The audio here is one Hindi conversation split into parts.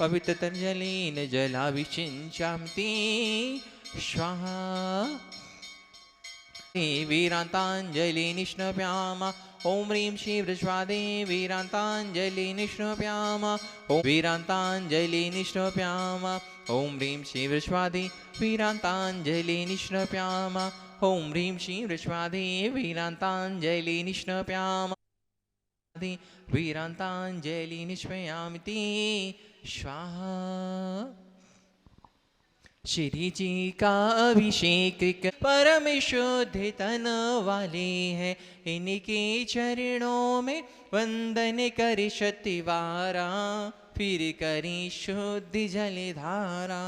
पवित्रतर्जलेन जलाभिषिञ्चामि स्वाहा वीरान्ताञ्जलि निष्णप्याम ॐ ह्रीं श्री वृषभादे वीरान्ताञ्जलि निष्णप्याम ॐ वीरान्ताञ्जलि निष्णप्याम ॐ ह्रीं श्री वृषभादे वीरान्ताञ्जलि निष्णप्याम ॐ ह्रीं श्री वृषभादे वीरान्ताञ्जलि निष्णप्याम वीरान्ताञ्जलि निष्पयामिति स्वाहा। श्री जी का अभिषेक परम शुद्ध तन वाले हैं, इनके चरणों में वंदन कर शतिवारा, फिर करें शुद्ध जलधारा।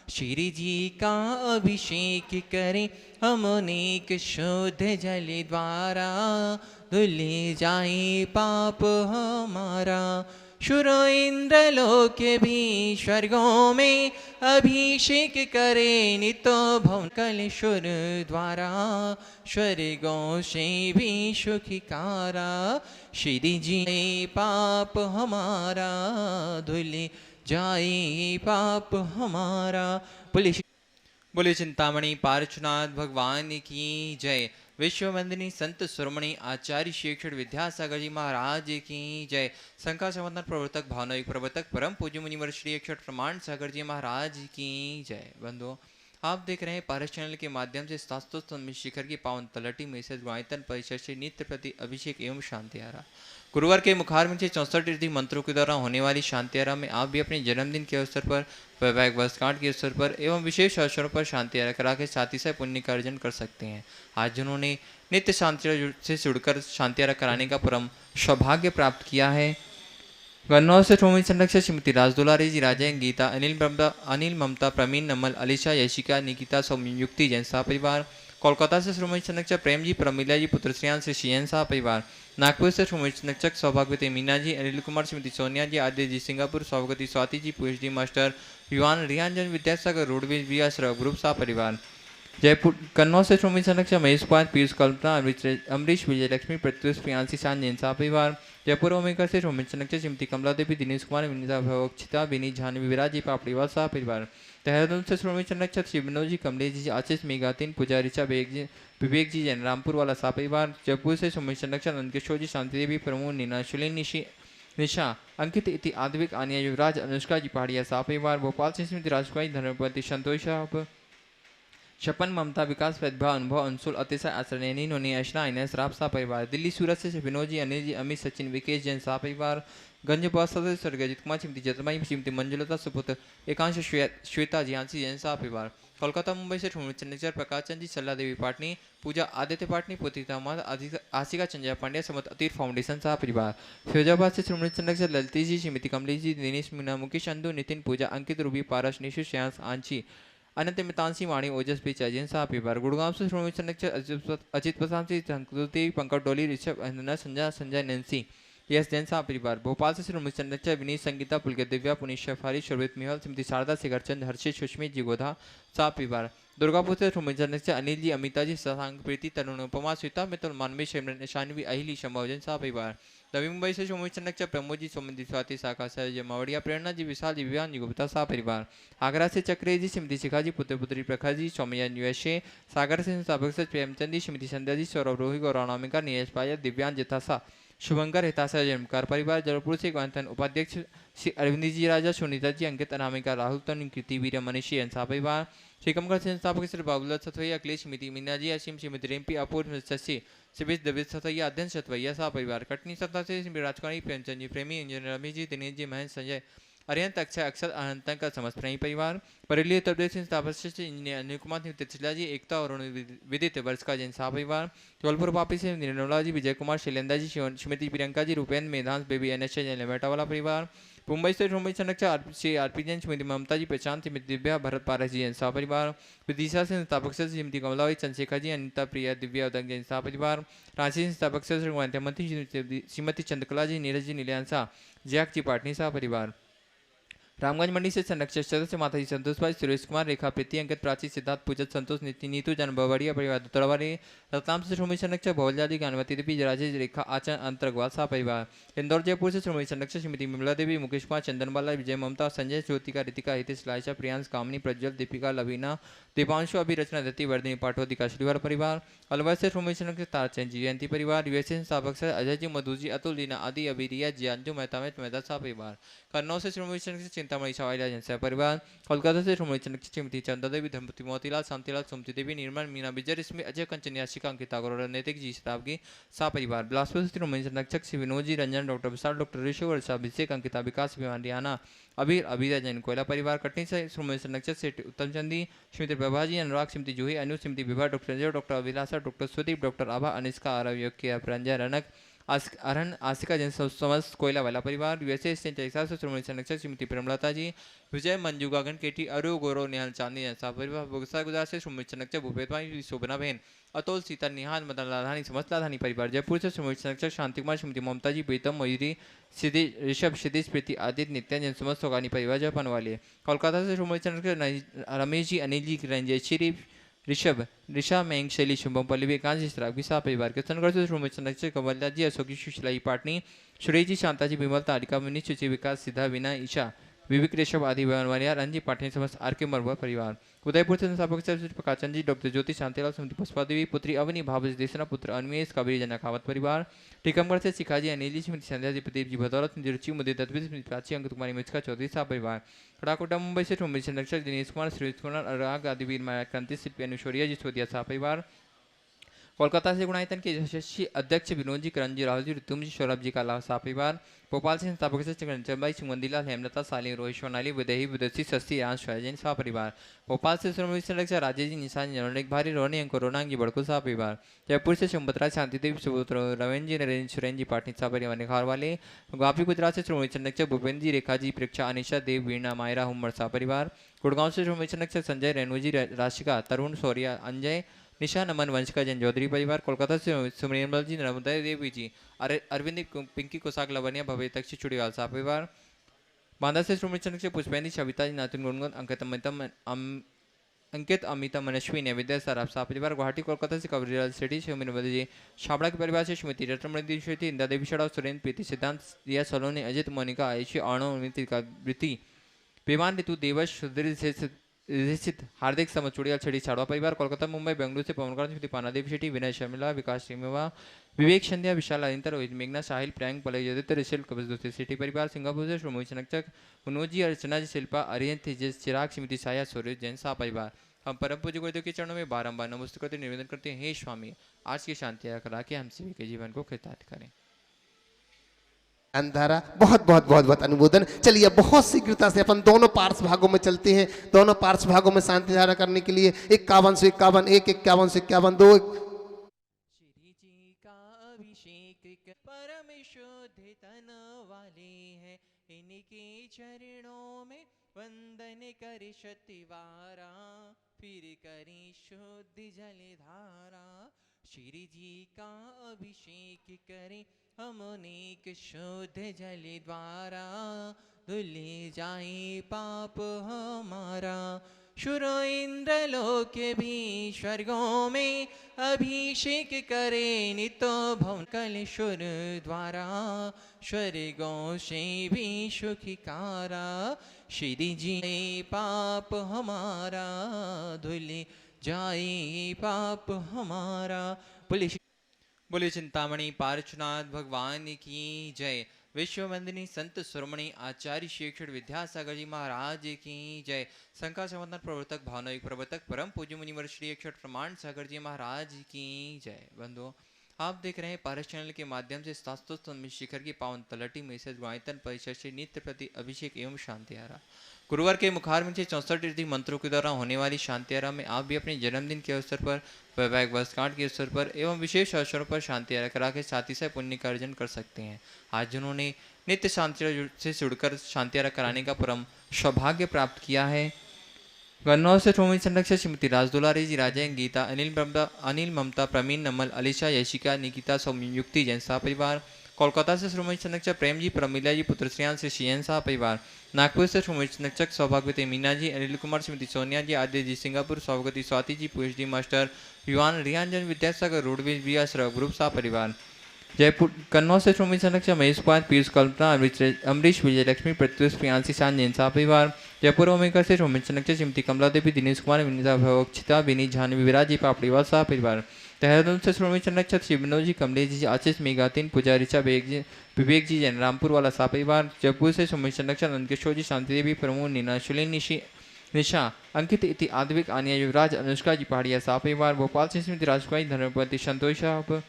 श्री जी का अभिषेक करें हम अनेक शुद्ध जल द्वारा, धुल जाए पाप हमारा। शुर इंद्र लोक भी स्वर्गों में अभिषेक करे नितो भवन कल शुर द्वारा, स्वर्गों से भी सुखिकारा। श्री जी पाप हमारा, धुल जाए पाप हमारा। बोले चिंतामणि पार्श्वनाथ भगवान की जय। विश्ववंदनी संत सुरमणि आचार्य श्री अक्षर विद्यासागर जी महाराज की जय। संका संवर्धन प्रवर्तक भावनायुग प्रवर्तक परम पूज्य मुनिवर श्री अक्षर प्रमाण सागर जी महाराज की जय। बंधुओं, आप देख रहे हैं पारस चैनल के माध्यम से शास्त्रोत्तम शिखर की पावन तलटी में से गायतन परिषद से नित्य प्रति अभिषेक एवं शांति आरा गुरुवार के मुखार में से 64 रिद्धि मंत्रों के द्वारा होने वाली शांति आरा में आप भी अपने जन्मदिन के अवसर पर, वैवाहिक वर्षगांठ के अवसर पर एवं विशेष अवसरों पर शांति आरा करा के साथ ही साथ पुण्य का अर्जन कर सकते हैं। आज जिन्होंने नित्य शांति से जुड़कर शांति आरा कराने का परम सौभाग्य प्राप्त किया है, गन्नौर से श्रोमणी संरक्षक श्रीमती राजदुलारी जी, राजन गीता, अनिल ममता, प्रवीण नमल, अलीशा, यशिका, निकिता, सौम्युक्ति जैन शाह परिवार, कोलकाता से श्रोमणी संरक्षक प्रेम जी, प्रमिला जी, पुत्र श्रियान से शियन शाह परिवार, नागपुर से श्रोमणी संरक्षक सौभाग्यवती मीना जी, अनिल कुमार, श्रीमती सोनिया जी, आदित्य जी, सिंगापुर, सौभाग्यवती Swati ji, P H D master Yuvan Riyan Vidyasagar roadways B group Shah परिवार, जयपुर कन्नौज से श्रोमणी संरक्षक महेश कुमार, पीयूष कल्पना, अमरीश, विजय लक्ष्मी, प्रत्युष, प्रियांशी शान जैन शाह परिवार, जयपुर ओमेगा से श्रोमणी संरक्षक श्रीमती कमला देवी, दिनेश कुमार, विनीता भवक्षिता, विनीत झानवी, विराज जी, पापड़ीवाल शाह परिवार, देहरादून से श्रोमणी संरक्षक श्री विनोद जी, कमलेश जी, आशीष मेघातीन, पुजारी चा विवेक जी, जैन रामपुर वाला शाह परिवार, जयपुर से श्रोमणी संरक्षक नंदकिशोर जी, शांति देवी, प्रमोद, नीना, शुलिन, निशा, अंकित इति आद्विक, आनिया, युवराज, अनुष्का जी, पहाड़िया शाह परिवार, भोपाल से श्रीमती राजकुमारी, धर्मपति, संतोष शाह, छपन, ममता, विकास, प्रतिभा, अनुभव, अंशुल, अतिशय, आश्रयनी, नोनी, अशना, इनेस, राब शाह परिवार, दिल्ली सूरत से विनोद जी, अनिल जी, अमित, सचिन, विकेश जैन शाह परिवार, गंज से स्वर्गजीत कुमार, श्रीमती जतमाई, श्रीमती मंजुलता, सुपुत्र एकांश, श्वेता, जियांसी जैन शाह परिवार, कोलकाता मुंबई से चंद्रचर, प्रकाश चंद जी, सल्ला देवी पाटनी, पूजा आदित्य पाटनी, पुत्रिता आशिका चंद्रा पांड्या, समत अतीर फाउंडेशन शाह परिवार, फिरोजाबाद से श्रोमणी संरक्षक ललित जी, श्रीमती कमलेश जी, दिनेश मीना, मुकेश, अंधु, नितिन, पूजा, अंकित, रूबी, पारस, निशु, श्रेयांश, आंची, अनंत मितांशी, वाणी, ओजस पी, जैन शाह परिवार, गुड़गांव से श्रोमणी संरक्षक अजित प्रसाद जी, संस्कृति, पंकज डोली, ऋषभ, संजय नैन्सी, यस जैन शाह परिवार, भोपाल से श्रोमणी संरक्षक विनीत, संगीता, पुलके, दिव्या, पुनीत, शफारी, शोभित, मिहल, श्रीमती शारदा, शेखरचंद, हर्षित, सुष्मित जी, गोधा शाह परिवार, दुर्गापुर से श्रोमणी संरक्षक अनिल जी, अमिता जी, शशांक, प्रीति, तरुण, उपमा, स्वीता, मित्तल, मानवी, शिमरन, शानवी, अहिली, शंभव जैन शाह परिवार, नवी मुंबई से श्रोमणी संरक्षक प्रमोद जी, सोमन जी, स्वाति, शाखा, सहज, मावड़िया, प्रेरणा जी, विशाल जी, विवान जी, गुप्ता शाह परिवार, आगरा से चक्रे जी, श्रीमती शिखा जी, पुत्र पुत्री प्रखर जी, सौम्यन यूएसए, सागर से संस्थापक प्रेमचंद जी, श्रीमती संध्या जी, सौरभ रोहित और अनामिका, नीरज पायक, दिव्यांग जितासा, शुभंकर हिताशा जन्मकार परिवार, जयपुर से ग्रंथन उपाध्यक्ष श्री अरविंद जी, राजा सुनीता जी, अंकित, अनामिका, राहुल तन, कृति, वीर, मनीषी एन शाह परिवार, श्रीकमगढ़ से संस्थापक श्री बाबूलाल सतवैया, अखिलेश, श्रीमती मीना जी, असीम, श्रीमती रेम्पी, अपूर्व, शशि, शिविर, दवित सतवैया, अध्ययन सतवैया शाह परिवार, कटनी सत्ता से राजकुमारी, प्रेमचंद जी, प्रेमी, इंजीनियर रमेश जी, दिनेश जी, महेश, संजय, अरियंत, अक्षय, अक्षर, अनंत का समस्त प्रेमी परिवार, बरेली उत्तर प्रदेश स्थापक इंजीनियर अनिल कुमार, तिथिला जी, एकता और विदित वर्ष का जैन शाह परिवार, जौलपुर वापी से निर्मला जी, विजय कुमार, शैलेंद्र जी, श्रीमती प्रियंका जी, रूपेन्द्र, मेधांश, बेबी, एनएस जैन लेमेटा वाला परिवार, मुंबई से श्रोमणी संरक्षक श्री आरपी जैन, श्रीमती ममता जी, प्रशांत, श्रीमती दिव्या, भरत पारस जी, जैन शाह परिवार, विदिशा से संस्थापक श्रीमती कमलावती, चंद्रशेखर जी, अनिता, प्रिया, दिव्या, उदंग जैन शाह परिवार, रांची से संस्थापक श्रीमती चंद्रकला जी, नीरज जी, नीलियांशा, जैक जी, पाटनी शाह परिवार, रामगंज मंडी से संरक्षक सदस्य माताजी संतोष भाई, सुरेश कुमार, रेखा प्रीति, अंकित, प्राची, सिद्धार्थ, पूजत, संतोष, नीतू, जन बवड़िया परिवार दुतड़वारी, रतलाम से श्रोमणी संरक्षक भवलजादी, ज्ञानवती देवी, राजेश, रेखा, आचरण, अंतरगवाल सा परिवार, इंदौर जयपुर से श्रोमणी संरक्षक श्रीमती विमला देवी, मुकेश कुमार, चंदनबाला, विजय, ममता, संजय, ज्योतिका, रितिका, हितेश, लाइशा, प्रियांश, कामनी, प्रज्वल, दीपिका, लवीना, दीपांशु, अभिरचना, दत्ती, वर्धिनी पाठवती, श्रीवार परिवार, अलवर से श्रोमणी संरक्षक तारचंद जी, जयंती परिवार, यूएसए संस्थापक से अजय जी, मधु जी, अतुल दीना आदि, अभिरिया, जियांजू, मेहता सा परिवार, कन्नौज से श्रोमणी संरक्षक चिंतामणि छावाईला जनसा परिवार, कोलकाता से श्रोमणी संरक्षक श्रीमती चंदा देवी, धर्मपति मोतीलाल, शांतिलाल, सुमति देवी, निर्मल, मीना बिजर, इसमें अजय कंचन, याशिका, अंकिता गौरव, नैतिक जी, शताब्दी सा परिवार, बिलासपुर से श्रोमणी संरक्षक श्री विनोद जी, रंजन, डॉक्टर विशाल, डॉक्टर ऋषभ, वर्षा, अभिषेक, अंकिता, विकास, विमानियाना, अबीर, अभिरा जैन, कोयला परिवार, कटनी से श्रोमणी संरक्षक से उत्तम चंदी, श्रीमती प्रभा जी, अनुराग, श्रीमती जूही, अनु, श्रीमती विभा, डॉक्टर संजय, डॉक्टर अभिलाषा, डॉक्टर सुदीप, डॉक्टर आभा, अनिष्का, आरव, रंजय, रनक, अरहन, आसिका जन समस्त कोयला वाला परिवार, यूएसए से श्रोमणी संरक्षक श्रीमती प्रेमलता जी, विजय, मंजू, गागन, केटी, अरु, गौरव, निहाल, चांदनी, जनसा परिवार, बगसा गुजरात से श्रोमणी संरक्षक भूपेश भाई, शोभना बहन, अतुल, सीता, निहाल, मदन लाधानी, समस्त लाधानी परिवार, जयपुर से श्रोमणी संरक्षक शांति कुमार, श्रीमती ममता जी, प्रीतम, मयूरी, ऋषभ, क्षितिज, प्रीति, आदित्य, नित्यानंद, समस्त सोगानी परिवार जापान वाले, कोलकाता से श्रोमणी संरक्षक रमेश जी, अनिल जी, रंजय, श्री ऋषभ, ऋषा, मयंक, शैली, शुभम, पल्लवी, एकांश, चित्राग, विसा परिवार, किशनगढ़ से श्रोमणी संरक्षक कमलदास जी, अशोकी, सुशीलाई, पाटनी, सुरेश जी, शांता जी, विमल, तारिका, मुनि, सुचि, विकास, सिद्धा, विना, ईशा, विवेक, ऋषभ आदि बनवालिया, रंजी, पाटनी, समस्त आर के मरवा परिवार, उदयपुर से संस्थापक प्रकाशन जी, डॉक्टर ज्योति, शांतिलाल, सुमति, पुष्पा देवी, पुत्री अवनी, भावज देशना, पुत्र अन्वेष, कावेरी, जनाखावत परिवार, टीकमगढ़ से शिखाजी, अनिल जी, स्मृति, संध्या जी, प्रदीप जी, बदौलत, रुचि, मुदे, तत्वीर, स्मृति, प्राची, अंकित कुमारी, मिचका, चौधरी सा परिवार, कड़ाकोटा मुंबई से श्रोमणी संरक्षक दिनेश कुमार, सुरेश कुमार, अनुराग, आदिवीर, माया, क्रांति, शिल्पी, अनुशोरिया जी, सोदिया सा परिवार, कोलकाता से गुणायतन के यशस्वी अध्यक्ष विनोद जी, करण जी, राहुल जी, ऋतुम जी, सौरभ जी का सा परिवार, भोपाल से संस्थापक से चंचलबाई, सुमंदीलाल, हेमलता, साली, रोहित, सोनाली, विदेही, विदेशी, सस्ती, राज, जैन सा परिवार, भोपाल से श्रोमणी संरक्षक राजेश जी, निशान, जनरल भारी, रोनी, अंको, रोनांग जी, बड़कू सा परिवार, जयपुर से शंबतराज, शांति देवी, सुपुत्र रविंद्र जी, नरेंद्र, सुरेंद्र जी, पाटनी सा परिवार, निखार वाले, वापी गुजरात से श्रोमणी संरक्षक भूपेंद्र जी, रेखा जी, प्रेक्षा, अनिशा, देव, वीणा, मायरा, हुमर सा परिवार, गुड़गांव से श्रोमणी संरक्षक संजय, रेणु जी, राशिका, तरुण, सौर्या, अंजय, निशा, नमन, वंशिका जैन, चौधरी परिवार, कोलकाता से सुमरियमल जी, नर्मदा देवी जी, अरविंद, पिंकी, कोसाक, लवनिया, भव्य, तक्षी, चुड़ीवाल सा परिवार, बांदा से श्रोमणी संरक्षक पुष्पेंद्र, सविता जी, नातुन, गुणगुण, अंकित, अमिता, मनस्वी, नैवेद्य, सराब सा परिवार, गुवाहाटी, कोलकाता से कवरीलाल सेठी, शिवमिन जी, छाबड़ा के परिवार से श्रीमती रत्नमणि, श्रीमती इंदा देवी, शराव, सुरेंद्र, प्रीति, सिद्धांत, रिया, सलोनी, अजित, मोनिका, आयुषी, अर्णव, वृत्ति, विमान, ऋतु, देवश, रिषित, हार्दिक, समचुड़िया, छड़ी, छाड़वा परिवार, कोलकाता, मुंबई, बेंगलुरु से पवनकर, श्रीमती पानादेवी शेट्टी, विनय शर्मिला, विकास श्रीमेवा, विवेक, संध्या, विशाल, अरिंतर, रोहित, मेघना, साहिल, प्रियंक, पलय, आदित्य, ऋषिल, कबज शेट्टी परिवार, सिंगापुर से श्रोमणी संरक्षक मनोज जी, अर्चना जी, शिल्पा, अरियन, तेजस, चिराग, श्रीमती साया, सूर्य, जैन सा परिवार, हम परम पूज्य गुरुदेव के चरणों में बारंबार नमस्ते करते निवेदन करते हैं, हे स्वामी, आज की शांति करा के हम सभी के जीवन को कृतार्थ करें। अंधारा बहुत बहुत बहुत बहुत अनुमोदन। चलिए बहुत शीघ्रता से अपन दोनों पार्श्व भागों में चलते हैं। दोनों पार्श्व भागों में शांति धारा करने के लिए 51 से 51, 1, 51 से 51, 2। श्री जी का अभिषेक परम शुद्ध तन वाले हैं, इनके चरणों में वंदन कर शतिवारा, फिर करी शुद्ध जलधारा। श्री जी का अभिषेक करें हम अनेक शुद्ध जल द्वारा, धुल जाए पाप हमारा। शुरो इंद्र लोक भी स्वर्गों में अभिषेक करे नितो भवन कलेश्वर द्वारा, स्वर्गों से भी सुखिकारा। श्री जी पाप हमारा, धुल जाए पाप हमारा। बोले चिंतामणि पार्श्वनाथ भगवान की जय। विश्व वंदनी संत शिरोमणि आचार्य श्री अक्षर विद्यासागर जी महाराज की जय। संका संवंदन प्रवर्तक भावनायुग प्रवर्तक परम पूज्य मुनिवर श्री अक्षर प्रमाण सागर जी महाराज की जय। बंधुओं, आप देख रहे हैं पारस चैनल के माध्यम से शास्त्रोत्तम शिखर की पावन तलटी मैसेज गुणायतन परिषद से नित्य प्रति अभिषेक एवं शांति आरा गुरुवार के मुखारविंद से 64 मंत्रों के द्वारा होने वाली शांति आरा में आप भी अपने जन्मदिन के अवसर पर, वैवाहिक वर्षगांठ के अवसर पर एवं विशेष अवसरों पर शांति आरा करा के साथ ही साथ पुण्य का अर्जन कर सकते हैं। आज जिन्होंने नित्य शांति से जुड़कर शांति आरा कराने का परम सौभाग्य प्राप्त किया है, गन्नौर से श्रोमणी संरक्षक श्रीमती राजदुलारी जी, राजा गीता, अनिल ममता, प्रवीण, नमल, अलीशा, यशिका, निकिता, सौम्युक्ति, जैन सा परिवार, कोलकाता से श्रीमती चनकचक प्रेम जी प्रमिला जी पुत्र श्रियान से शियन शाह परिवार। नागपुर से श्रीमती चनकचक सौभाग्यवती मीना जी, अनिल कुमार, श्रीमती सोनिया जी, आदित्य जी सिंगापुर, सौभाग्यवती स्वाति जी, PhD master Yuvan Riyan Vidyasagar roadways B आश्रम ग्रुप शाह परिवार। जयपुर कन्नौज से श्रीमती संरक्षक महेश कुमार, पीयूष कल्पना, अमरीश विजय लक्ष्मी, प्रत्युष प्रियांशी शान जैन शाह परिवार। जयपुर ओमेकर से श्रीमती संरक्षक श्रीमती कमला देवी, दिनेश कुमार, विनीता भवक्षिता, विनीत झानवी, विराज जी पापड़ीवाल शाह परिवार। देहरादून से श्रीमती संरक्षक श्री विनोद जी, कमलेश जी, आशीष मेघातीन, पूजा ऋचा विवेक जी जैन रामपुर वाला शाह परिवार। जयपुर से श्रीमती संरक्षक नंदकिशोर जी, शांति देवी, प्रमोद, नीना, शुलिन, निशा, अंकित, इति, आद्विक, आनिया, युवराज, अनुष्का जी पहाड़िया शाह परिवार। भोपाल से श्रीमती राजकुमारी, धर्मपति, संतोष शाह,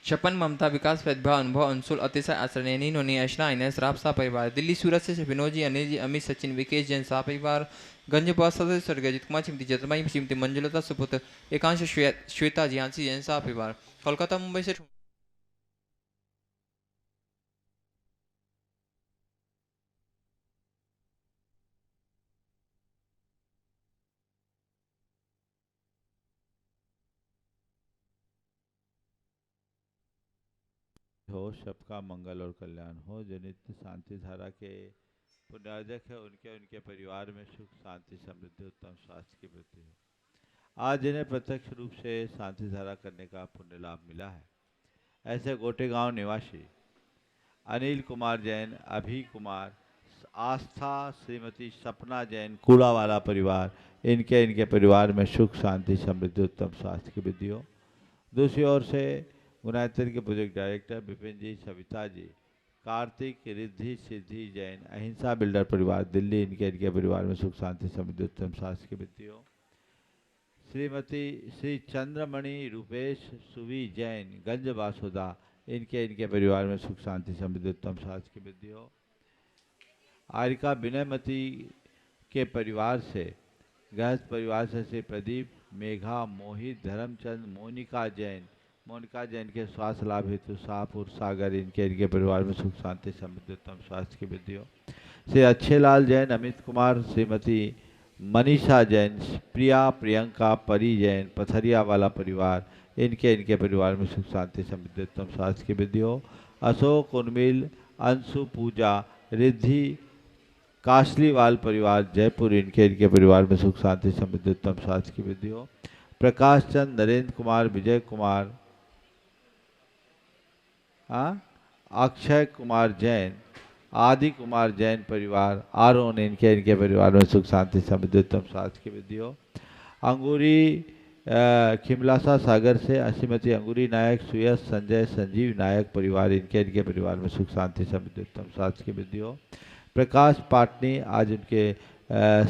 शपन, ममता, विकास, प्रतिभा, अनुभव, अंशुल, अतिशय, आश्रयनी, नोनी, अशना, इनेस, राब शाह परिवार। दिल्ली सूरत से विनोद जी, अनिल जी, अमित, सचिन, विकेश जैन शाह परिवार। गंज बसा से स्वर्गीय अजित कुमार, श्रीमती जतमाई, श्रीमती मंजुलता, सुपुत्र एकांश, श्वेता, जियांसी जैन शाह परिवार। कोलकाता मुंबई से हो, सबका मंगल और कल्याण हो। जो नित्य शांति धारा के पुण्यार्जक है उनके उनके परिवार में सुख शांति समृद्धि उत्तम स्वास्थ्य की वृद्धि हो। आज जिन्हें प्रत्यक्ष रूप से शांति धारा करने का पुण्य लाभ मिला है, ऐसे गोटेगांव निवासी अनिल कुमार जैन, अभी कुमार, आस्था, श्रीमती सपना जैन, कूड़ावाला परिवार, इनके परिवार में सुख शांति समृद्धि उत्तम स्वास्थ्य की वृद्धि हो। दूसरी ओर से गुनायतन के प्रोजेक्ट डायरेक्टर विपिन जी, सविता जी, कार्तिक, रिद्धि, सिद्धि जैन, अहिंसा बिल्डर परिवार, दिल्ली, इनके परिवार में सुख शांति समृद्धि उत्तम स्वास्थ्य की वृद्धि हो। श्रीमती श्री चंद्रमणि, रूपेश, सुवी जैन, गंज वासुदा, इनके परिवार में सुख शांति समृद्धि उत्तम स्वास्थ्य की वृद्धि हो। आरिका विनयमती के परिवार से, गृहस्थ परिवार से श्री प्रदीप, मेघा, मोहित, धर्मचंद, मोनिका जैन के स्वास्थ्य लाभ हेतु शाहपुर, सागर, इनके परिवार में सुख शांति समृद्धि उत्तम स्वास्थ्य की वृद्धि हो। श्री अच्छे लाल जैन, अमित कुमार, श्रीमती मनीषा जैन, प्रिया, प्रियंका, परी जैन, पथरिया वाला परिवार, इनके परिवार में सुख शांति समृद्धि उत्तम स्वास्थ्य की वृद्धि हो। अशोक, उर्मिल, अंशु, पूजा, रिद्धि, काशलीवाल परिवार, जयपुर, इनके परिवार में सुख शांति समृद्धि उत्तम स्वास्थ्य की वृद्धि हो। प्रकाश चंद, नरेंद्र कुमार, विजय कुमार, अक्षय कुमार जैन, आदि कुमार जैन परिवार, आरोन, इनके परिवार में सुख शांति समृद्धि उत्तम स्वास्थ्य की वृद्धि हो। अंगूरी खिमलासा सागर से श्रीमती अंगूरी नायक, सुयश, संजय, संजीव नायक परिवार, इनके परिवार में सुख शांति समृद्धि उत्तम स्वास्थ्य की वृद्धि हो। प्रकाश पाटनी, आज उनके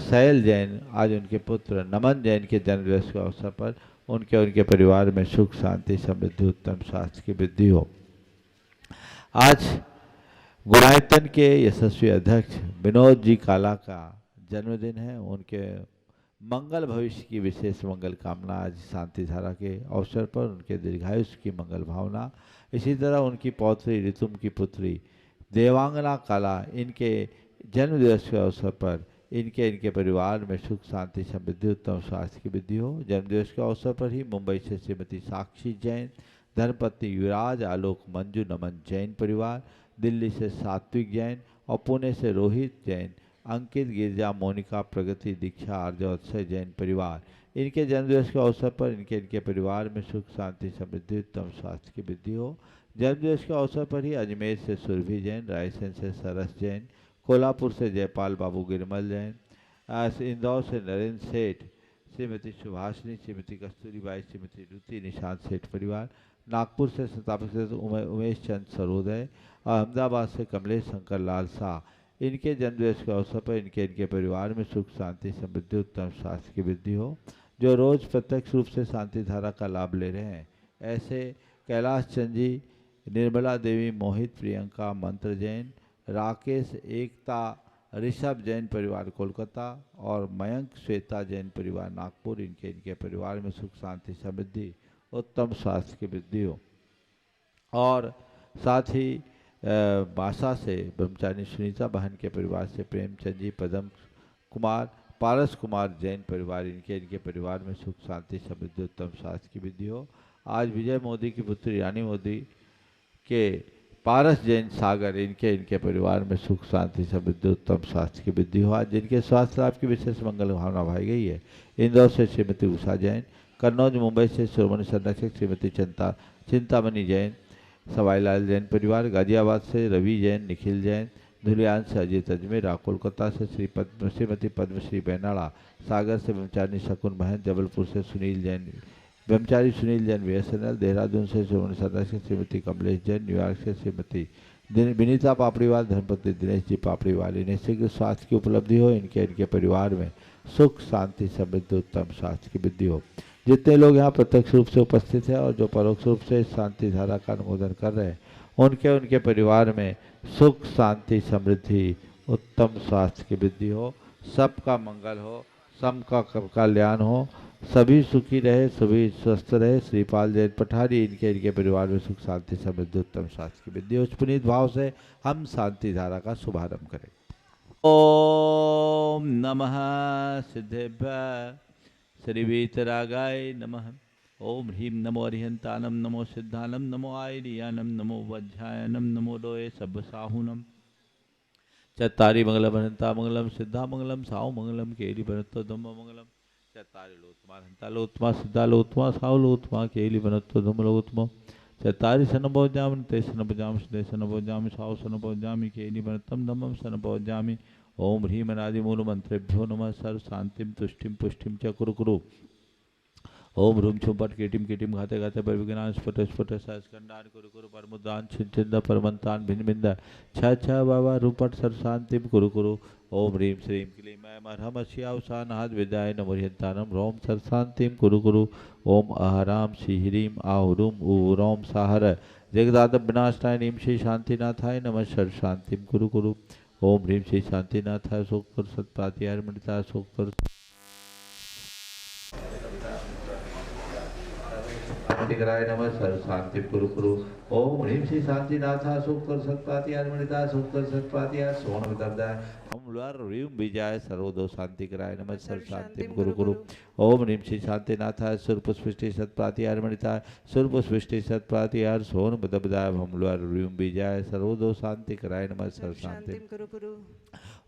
सैल जैन, आज उनके पुत्र नमन जैन के जन्मदिवस के अवसर पर उनके परिवार में सुख शांति समृद्धि उत्तम स्वास्थ्य की वृद्धि हो। आज गुणायतन के यशस्वी अध्यक्ष विनोद जी काला का जन्मदिन है। उनके मंगल भविष्य की विशेष मंगल कामना आज शांति धारा के अवसर पर, उनके दीर्घायुष की मंगल भावना। इसी तरह उनकी पौत्री ऋतुम की पुत्री देवांगना काला, इनके जन्मदिवस के अवसर पर इनके परिवार में सुख शांति समृद्धि उत्तम स्वास्थ्य की वृद्धि हो। जन्मदिवस के अवसर पर ही मुंबई से श्रीमती साक्षी जैन, धर्मपत्नी युवराज, आलोक, मंजू, नमन जैन परिवार, दिल्ली से सात्विक जैन और पुणे से रोहित जैन, अंकित, गिरजा, मोनिका, प्रगति, दीक्षा, आर्जवत्सय जैन परिवार, इनके जन्मदिवस के अवसर पर इनके परिवार में सुख शांति समृद्धि उत्तम स्वास्थ्य की वृद्धि हो। जन्मदिवस के अवसर पर ही अजमेर से सुरभि जैन, रायसेन से सरस जैन, कोल्हापुर से जयपाल बाबू गिरमल जैन, इंदौर से नरेंद्र सेठ, श्रीमती सुभाषिनी, श्रीमती कस्तूरीबाई, श्रीमती रुति, निशांत सेठ परिवार, नागपुर से संस्थापक उमेश चंद सरोदय, अहमदाबाद से कमलेश शंकर लाल शाह, इनके जन्मदिवस के अवसर पर इनके परिवार में सुख शांति समृद्धि उत्तम स्वास्थ्य की वृद्धि हो। जो रोज प्रत्यक्ष रूप से शांति धारा का लाभ ले रहे हैं, ऐसे कैलाश चंद जी, निर्मला देवी, मोहित, प्रियंका, मंत्र जैन, राकेश, एकता, ऋषभ जैन परिवार कोलकाता और मयंक, श्वेता जैन परिवार नागपुर, इनके परिवार में सुख शांति समृद्धि उत्तम स्वास्थ्य की वृद्धि हो। और साथ ही बासा से ब्रह्मचारी सुनीता बहन के परिवार से प्रेमचंद जी, पदम कुमार, पारस कुमार जैन परिवार, इनके परिवार में सुख शांति समृद्धि उत्तम स्वास्थ्य की वृद्धि हो। आज विजय मोदी की पुत्री रानी मोदी के पारस जैन सागर इनके परिवार में सुख शांति समृद्धि उत्तम स्वास्थ्य की वृद्धि हो। आज जिनके स्वास्थ्य लाभ की विशेष मंगल भावना भाई गई है, इंदौर से श्रीमती उषा जैन, कन्नौज मुंबई से शिरोमणि संरक्षक श्रीमती चिंतामणि जैन, सवाईलाल जैन परिवार, गाजियाबाद से रवि जैन, निखिल जैन, धुलियान से अजीत अजमेरा, कोलकाता से श्रीमती पद्मश्री बैनाड़ा, सागर से ब्रह्मचारी शकुन महन, जबलपुर से सुनील जैन ब्रह्मचारी सुनील जैन BSNL, देहरादून से शिरोमणि संरक्षक श्रीमती कमलेश जैन, न्यूयॉर्क से श्रीमती विनीता पापड़ीवाल, धर्मपत्नी दिनेश जी पापड़ीवाल। इन्हें शीघ्र स्वास्थ्य की उपलब्धि हो, इनके परिवार में सुख शांति समृद्धि उत्तम स्वास्थ्य की वृद्धि हो। जितने लोग यहाँ प्रत्यक्ष रूप से उपस्थित हैं और जो परोक्ष रूप से इस शांति धारा का अनुमोदन कर रहे हैं, उनके परिवार में सुख शांति समृद्धि उत्तम स्वास्थ्य की वृद्धि हो, सबका मंगल हो, सबका कल्याण हो, सभी सुखी रहे, सभी स्वस्थ रहे। श्रीपाल जैन पठारी इनके परिवार में सुख शांति समृद्धि उत्तम स्वास्थ्य की वृद्धि हो। पुनीत भाव से हम शांति धारा का शुभारंभ करें। ओम नमः सिद्धेभ्य श्री वीतरागाय नमः। ओम ह्रीं नमो अरिहंतानम, नमो सिद्धानम, नमो आयरियानम, नमो वज्रायनम, नमो लोये सब्बसाहुनम। चत्तारि मंगलम मंगलम सिद्धा मंगलम साहु मंगलम केली बनत्तो धम्म मंगलम। चत्तारि लोत्मा हंता लोत्मा सिद्धा लोत्मा साहु लोत्मा केली बनत्तो धम्म लोत्मा। चत्तारि सनभोजामि ते सनभोजामि सिद्धे सनभोजामि साहु सनभोजामि केली बनत्तम धम्मम सनभोजामि। ओम ह्रीं अनादि मूल मंत्रेभ्यो नमः। सर्व शांतिम तुष्टिम पुष्टिम च कुरु कुरु। ओम रूम छुम पट कीटिम कीटिम घाते घाते पर विज्ञान स्फुट स्फुट सहस्कंडान कुरु कुरु परमुदान छिंद परमंतान भिन्न भिन्न छ छ बाबा रूपट सर्व शांतिम कुरु कुरु। ओम ह्रीं श्रीं क्लीं ऐं मरहम अस्यावसान हाथ विद्याय नमोरियंतानम रोम सर्व शांतिम कुरु कुरु। ओम अहराम श्री ह्रीं आहुरुम ऊरोम साहर जगदाद विनाशाय नीम श्री शांतिनाथाय नमः सर्व शांतिम कुरु कुरु। ओम ह्रीं श्री शांतिनाथाय सोक्तर सत्पातिहार मणिता सोक्तर शांतिकराय नमः सर्व शांति कुरु कुरु। ओम ह्रीं श्री शांतिनाथा सोक्तर सत्पातिहार मणिता सोक्तर सत्पातिहार सोन विदर्दाय हम लर ह्रीं विजय सर्वदो शांतिकराय नमः सर्व शांति कुरु कुरु। ओम ह्रीं श्री शांतिनाथाय सुरपुष्टि सत्पातिहार मणिता सुरपुष्टि सत्पातिहार सोन विदर्दाय हम लर ह्रीं विजय सर्वदो शांतिकराय नमः सर्व शांति कुरु कुरु।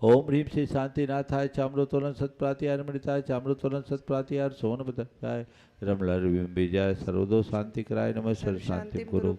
ओम ह्रीं श्री शांतिनाथाय चाम्रोतोलन सत्प्रातिहार मणिताय चाम्रोतोलन सत्प्रातिहार सोन बदाय रमलर विजय सर्वदो शांतिकराय नमः सर्व शांति कुरु।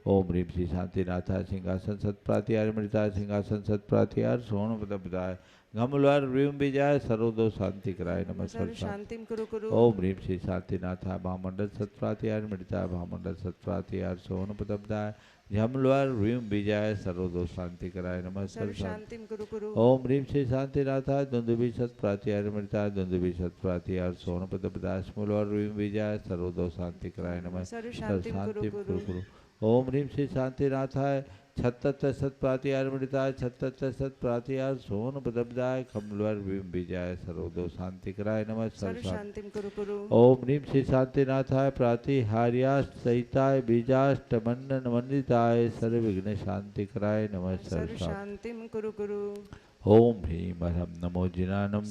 ओम ह्रीं श्री शांतिनाथाय सिंहासन सत्प्रातिहार मणिताय सिंहासन सत्प्रातिहार सोन बदाय घमलर विजय सर्वदो शांतिकराय नमः सर्व शांति कुरु। ओम ह्रीं श्री शांतिनाथाय महामंडल सत्प्रातिहार मणिताय महामंडल सत्प्रातिहार सोन बदाय झमलवर ह्रीं विजय सर्वदो शांतिकराय नमः सर्व शांति कुरु कुरु। ओम ह्रीं श्री शांतिनाथाय दुंदुभि सत्प्रातिहार मणिताय दुंदुभि सत्प्रातिहार सोनपद प्रदास मूलवर ह्रीं विजय सर्वदो शांतिकराय नमः सर्व शांति कुरु कुरु। ओम ह्रीं श्री शांतिनाथाय छत्तर सत्प्रातिहार मणिताय छत्तर सत्प्रातिहार सोन बदबदाय खमलवर विजय सर्वदो शांतिकराय नमः सर्व शांति कुरु कुरु। ओम ह्रीं श्री शांतिनाथाय प्रातिहार्याष्ट सहिताय बीजाष्ट मंडन वंदिताय सर्वविघ्न शांतिकराय नमः सर्व शांति कुरु कुरु। ओम ह्रीं अर्हं नमो जिनानं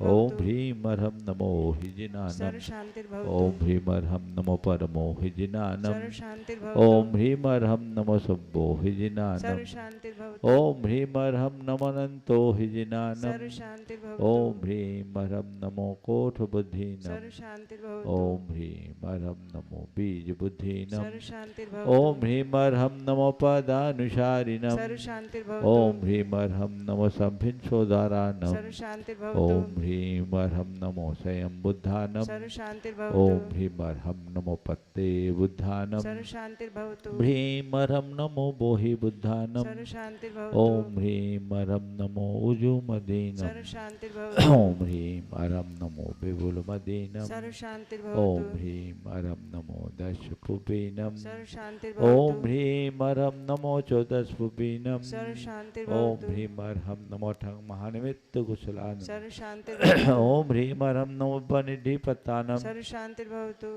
ओम ह्रीं अर्हं नमो हिजिनानं ओम ह्रीं अर्हं नमो परमो हिजिनानं ओम ह्रीं अर्हं नमो सब्बो हिजिनानं ओम ह्रीं अर्हं नमो अनंतो हिजिनानं ओम ह्रीं अर्हं नमो कोठ बुद्धिनं ओम ह्रीं अर्हं नमो बीज बुद्धिनं ओम ह्रीं अर्हं नमो पदानुसारिणं ओम ह्रीं अर्हं नमो संभिन्सोदारानं ओम ह्रीं अर्हं नमो स्वयं बुद्धानं ओम ह्रीं अर्हं नमो पत्ते बुद्धानं ह्रीं अर्हं नमो बोहि बुद्धानं ओम ह्रीं अर्हं नमो उजुमदीनं ओम ह्रीं अर्हं नमो विपुलमदीनं ओम ह्रीं अर्हं नमो दशपुपीनं ओम ह्रीं अर्हं नमो चौदशपुपीनं ओम ह्रीं अर्हं हरम नमो ठंग महानिमित्त कुशलानम सर्व शांति ओम ह्रीम हरम नमो उपनिधिपतानम सर्व शांति भवतु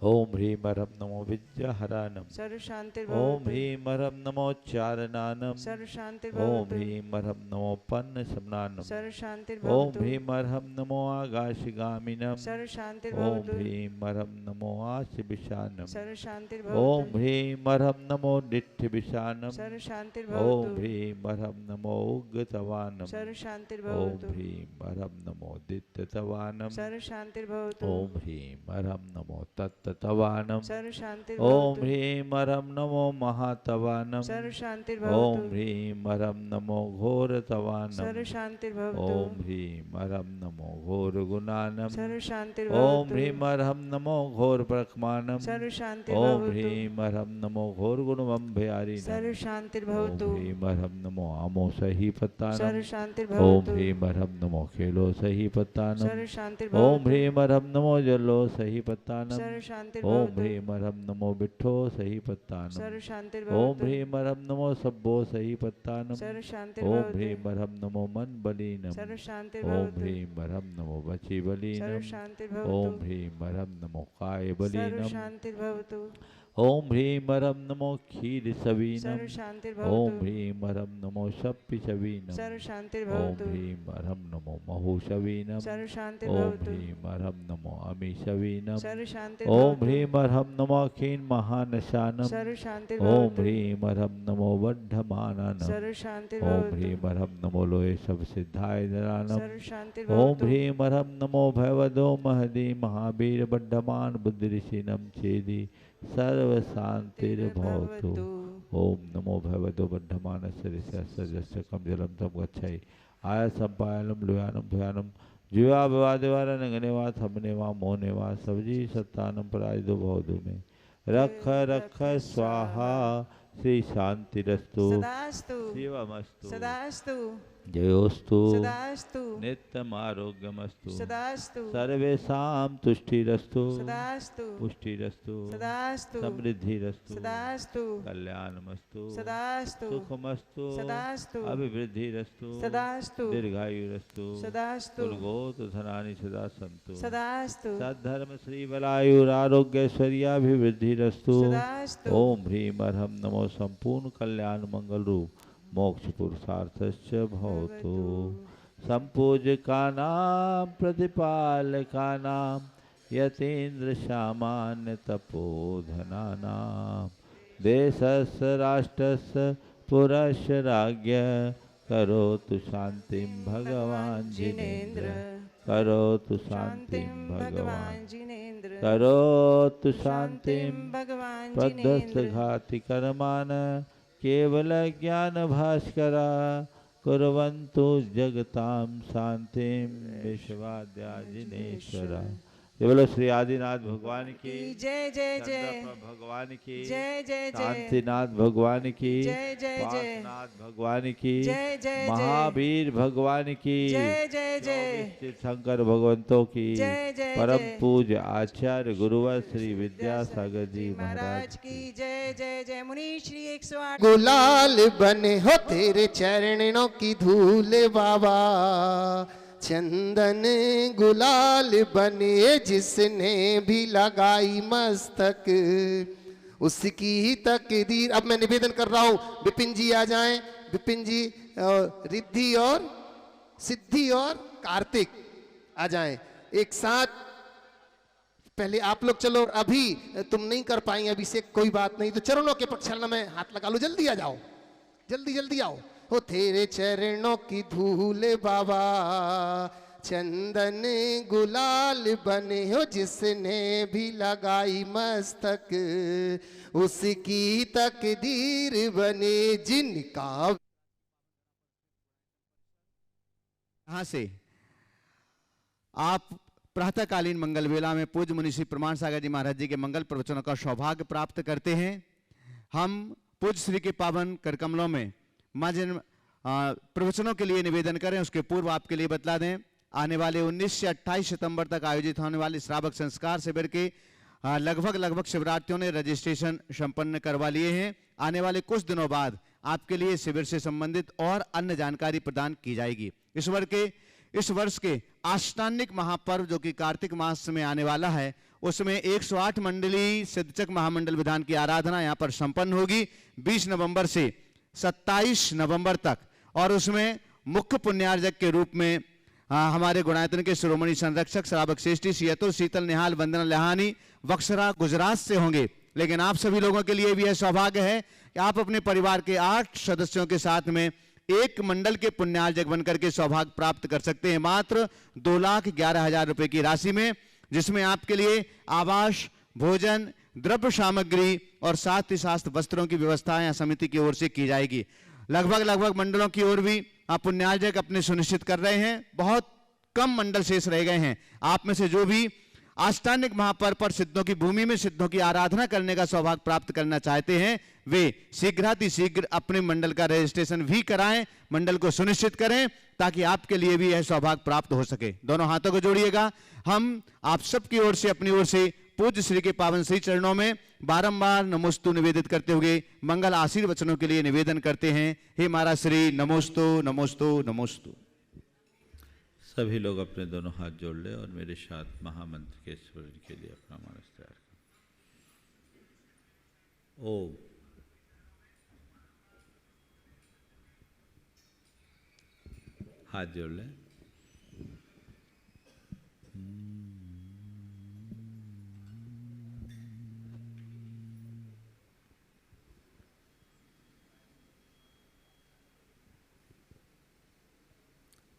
ओम ह्रीम हरम नमो विद्याहरानम सर्व शांति ओम ह्रीम हरम नमो चारणानम सर्व शांति ओम ह्रीम हरम नमो पन्न समनानम सर्व शांति ओम ह्रीम हरम नमो आकाशगामिनम सर्व शांति ओम ह्रीम हरम नमो आशिविशानम सर्व शांति ओम ह्रीम हरम नमो डिठ्ठिविशानम सर्व शांति ओम ह्रीम हरम नमो उग्गतवानम सर्व शांति ओम ह्रीम हरम नमो दित्तवानम सर्व शांति ओम ह्रीम हरम नमो तत्तवानम सर्व शांति ओम ह्रीम हरम नमो महातवानम सर्व शांति ओम ह्रीम हरम नमो घोरतवानम सर्व शांति ओम ह्रीम हरम नमो घोर गुणानम सर्व शांति ओम ह्रीम हरम नमो घोर ब्रह्मानम सर्व शांति ओम ह्रीम हरम नमो घोर गुणवम भयारिनम सर्व शांति ओम ह्रीम हरम नमो आमो सही पत्तानम सर्व शांति ओम ह्रीम हरम नमो खेलो सही पत्तानम सर्व शांति ओम ह्रीम हरम नमो जलो सही पत्तानम सर्व शांति ओम ह्रीम हरम नमो बिठ्ठो सही पत्तानम सर्व शांति ओम ह्रीम हरम नमो सब्बो सही पत्तानम सर्व शांति ओम ह्रीम हरम नमो मन बलीनम सर्व शांति ओम ह्रीम हरम नमो वची सर्व बलीनम शांति ओम ह्रीम हरम नमो काय सर्व बलीनम शांति भवतु ओम ह्रीम हरम नमो क्षीर सवीनम सर्व शांति ओम भवतु ह्रीम हरम नमो शप्पि सवीनम सर्व शांति ओम भवतु ह्रीम हरम नमो महु सवीनम सर्व शांति ओम भवतु ह्रीम हरम नमो अमी सवीनम सर्व शांति ओम भवतु ह्रीम हरम नमो क्षीण महानशानम सर्व शांति ओम भवतु ह्रीम हरम नमो वड्ढमाननम सर्व शांति ओम भवतु ह्रीम हरम नमो लोये सब सिद्धाय दरानम सर्व शांति ओम भवतु ह्रीम हरम नमो भयवदो महदी महावीर बड्ढमान बुद्धि ऋषिनम चेदी सर्व शांतिर्भवतु ओम नमो भगवतो बद्धमान सरिसजस्यकम जलम तम गच्छाई आया संपायनम लुयानम भयानम जीवा विवादेवारा नगनेवा थमनेवा मोनेवा सवजी सत्तानम परायदो भवदु में रख रख स्वाहा श्री शांतिरस्तु सदास्तु शिवमस्तु सदास्तु जयोस्तु सदास्तु नित्यम आरोग्यमस्तु सदास्तु सर्वेषां तुष्टिरस्तु सदास्तु पुष्टिरस्तु सदास्तु समृद्धिरस्तु सदास्तु कल्याणमस्तु सदास्तु सुखमस्तु सदास्तु अभिवृद्धिरस्तु सदास्तु दीर्घायुरस्तु सदास्तु कुलगोत्र धनानि सदा सन्तु सदास्तु सद्धर्म श्री बलायुरारोग्यैश्वर्याभिवृद्धिरस्तु सदास्तु ओम ह्रीम अर्हं नमो संपूर्ण कल्याण मंगल रूप मोक्ष पुरुषार्थस्य भवतु संपूजकानां प्रतिपालकानां यतीन्द्र सामान्य तपोधनानां देशस्य राष्ट्रस्य पुरस्य राज्ञ करोतु शांतिं भगवान् जिनेन्द्र करोतु शांतिं भगवान् जिनेन्द्र करोतु शांतिं भगवान् प्रध्वस्त जिनेन्द्र घाति कर्मान् केवल ज्ञान भास्करा कुर्वन्तु जगतां शांतिं विश्वाद्या जिनेश्वरा। बोलो श्री आदिनाथ भगवान की जय जय जय चंद्रप्रभ भगवान की जय जय जय शांतिनाथ भगवान की जय जय जय वासनाथ भगवान की जय जय महावीर भगवान की जय जय जय शंकर भगवंतों की जय जय परम जय पूज्य आचार्य गुरुवर श्री विद्यासागर जी महाराज की जय जय जय मुनि श्री 108 गुलाल बने हो तेरे चरणों की धूल बाबा, चंदन गुलाल बने जिसने भी लगाई मस्तक उसकी तकदीर। अब मैं निवेदन कर रहा हूं, विपिन जी आ जाएं, विपिन जी और रिद्धि और सिद्धि और कार्तिक आ जाएं एक साथ। पहले आप लोग चलो, अभी तुम नहीं कर पाएंगे अभी से, कोई बात नहीं, तो चरणों के प्रक्षालना में हाथ लगा लो, जल्दी आ जाओ, जल्दी जल्दी आओ। हो तेरे चरणों की धूल बाबा, चंदन गुलाल बने हो जिसने भी लगाई मस्तक उसकी तकदीर बने जिनका। यहाँ से आप प्रातःकालीन मंगल वेला में पूज्य मुनि श्री प्रमाण सागर जी महाराज जी के मंगल प्रवचनों का सौभाग्य प्राप्त करते हैं। हम पूज्य श्री के पावन कर कमलों में मां जिन प्रवचनों के लिए निवेदन करें उसके पूर्व आपके लिए बतला दें, आने वाले 19 से 28 सितंबर तक आयोजित होने वाले श्रावक संस्कार शिविर के लगभग शिवरात्रियों ने रजिस्ट्रेशन संपन्न करवा लिए हैं। आने वाले कुछ दिनों बाद आपके लिए शिविर से संबंधित और अन्य जानकारी प्रदान की जाएगी। इस वर्ष के आष्टान्निक महापर्व जो कि कार्तिक मास में आने वाला है, उसमें 108 मंडली सिद्धचक महामंडल विधान की आराधना यहाँ पर संपन्न होगी 20 नवंबर से 27 नवंबर तक। और उसमें मुख्य पुण्यार्जक के रूप में हमारे गुणायतन के शिरोमणि संरक्षक श्रावक श्रेष्ठी श्री अतुल शीतल निहाल वंदना लहानी बक्सरा गुजरात से होंगे। लेकिन आप सभी लोगों के लिए भी यह सौभाग्य है कि आप अपने परिवार के 8 सदस्यों के साथ में एक मंडल के पुण्यार्जक बनकर के सौभाग्य प्राप्त कर सकते हैं मात्र 2,11,000 रुपए की राशि में, जिसमें आपके लिए आवास, भोजन, द्रव्य सामग्री और साथ ही साथ वस्त्रों की व्यवस्था यहाँ समिति की ओर से की जाएगी। लगभग मंडलों की ओर भी आप पुण्यार्जक अपने सुनिश्चित कर रहे हैं। बहुत कम मंडल शेष रह गए हैं। आप में से जो भी आष्टान्निक महापर्व पर सिद्धों की भूमि में सिद्धों की आराधना करने का सौभाग्य प्राप्त करना चाहते हैं, वे शीघ्र अपने मंडल का रजिस्ट्रेशन भी कराएं, मंडल को सुनिश्चित करें ताकि आपके लिए भी यह सौभाग्य प्राप्त हो सके। दोनों हाथों को जोड़िएगा। हम आप सबकी ओर से अपनी ओर से पूज्य श्री के पावन श्री चरणों में बारंबार नमोस्तु निवेदित करते हुए मंगल आशीर्वचनों के लिए निवेदन करते हैं। हे महाराज श्री, नमोस्तु नमोस्तु नमोस्तु। सभी लोग अपने दोनों हाथ जोड़ ले और मेरे साथ महामंत्र के स्मरण के लिए अपना मानस तैयार करें। ओम हाथ जोड़ ले।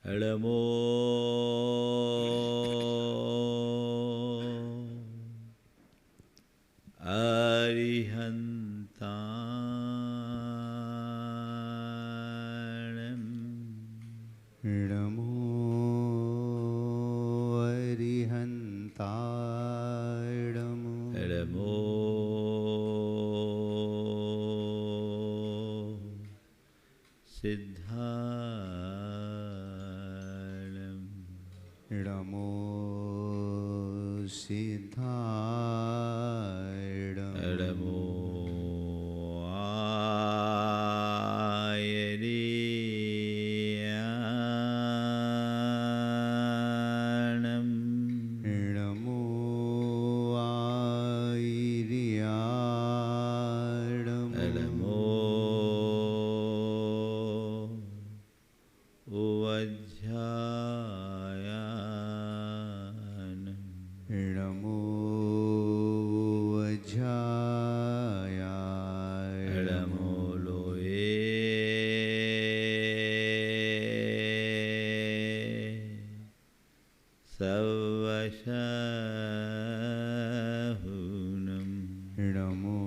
नमो अरिहन्ताणं नमो अरिहन्ताणं नमो सिद्धाणं नमो सिद्धाणं नमो आयर्याणं नमो आयर्याणं नमो उवज्झायानं नमो वज्झायाय नमो लोये सवशहुनं नमो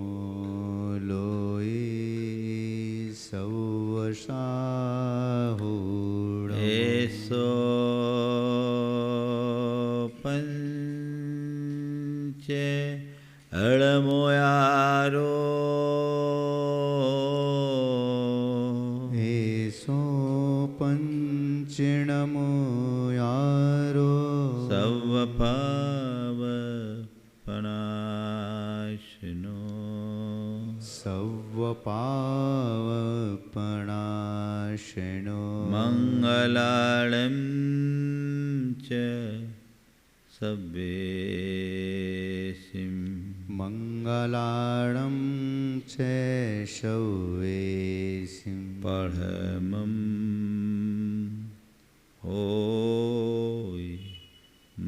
लोये सवशाहुणं एसो पंच अळमोयारो एसो पंचणमो यारो सवपावपनाशनो सवपावपनाशनो मङ्गलाळं च सव्येसिं मङ्गलाणं च शौवेसिं पढमं होय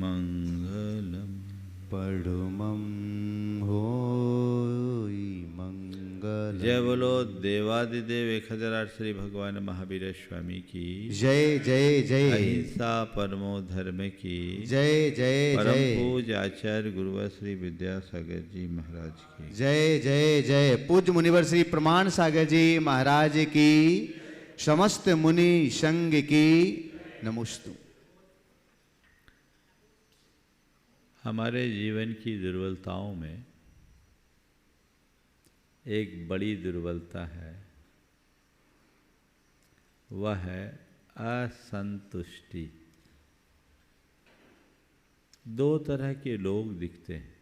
मङ्गलम् पढुमं होय मंगल। जय बोलो देवादिदेव 1008 श्री भगवान महावीर स्वामी की जय जय जय। अहिंसा परमो धर्म की जय जय परम जय। पूज्य आचार्य गुरुवर श्री विद्यासागर जी महाराज की जय जय जय। पूज्य मुनिवर श्री प्रमाण सागर जी महाराज की, समस्त मुनि संघ की नमोस्तु। हमारे जीवन की दुर्बलताओं में एक बड़ी दुर्बलता है, वह है असंतुष्टि। दो तरह के लोग दिखते हैं,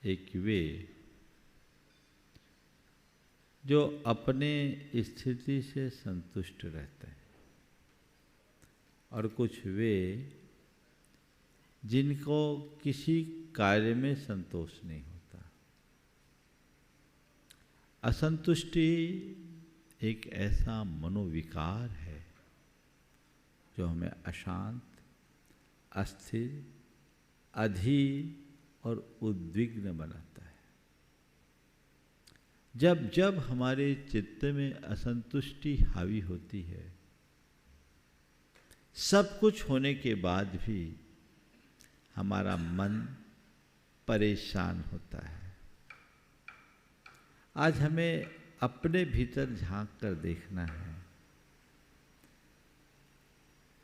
एक वे जो अपने स्थिति से संतुष्ट रहते हैं, और कुछ वे जिनको किसी कार्य में संतोष नहीं होता। असंतुष्टि एक ऐसा मनोविकार है जो हमें अशांत, अस्थिर, अधीर और उद्विग्न बनाता है। जब जब हमारे चित्त में असंतुष्टि हावी होती है, सब कुछ होने के बाद भी हमारा मन परेशान होता है। आज हमें अपने भीतर झांक कर देखना है,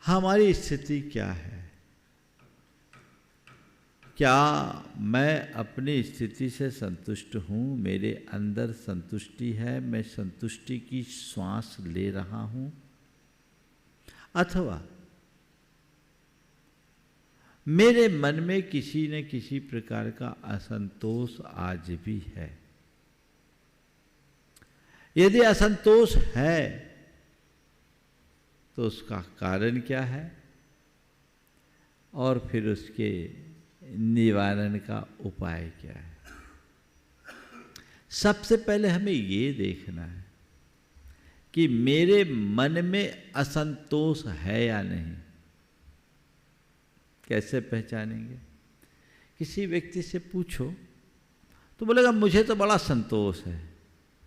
हमारी स्थिति क्या है। क्या मैं अपनी स्थिति से संतुष्ट हूँ? मेरे अंदर संतुष्टि है, मैं संतुष्टि की श्वास ले रहा हूँ? अथवा मेरे मन में किसी न किसी प्रकार का असंतोष आज भी है? यदि असंतोष है तो उसका कारण क्या है, और फिर उसके निवारण का उपाय क्या है? सबसे पहले हमें ये देखना है कि मेरे मन में असंतोष है या नहीं। कैसे पहचानेंगे? किसी व्यक्ति से पूछो तो बोलेगा मुझे तो बड़ा संतोष है,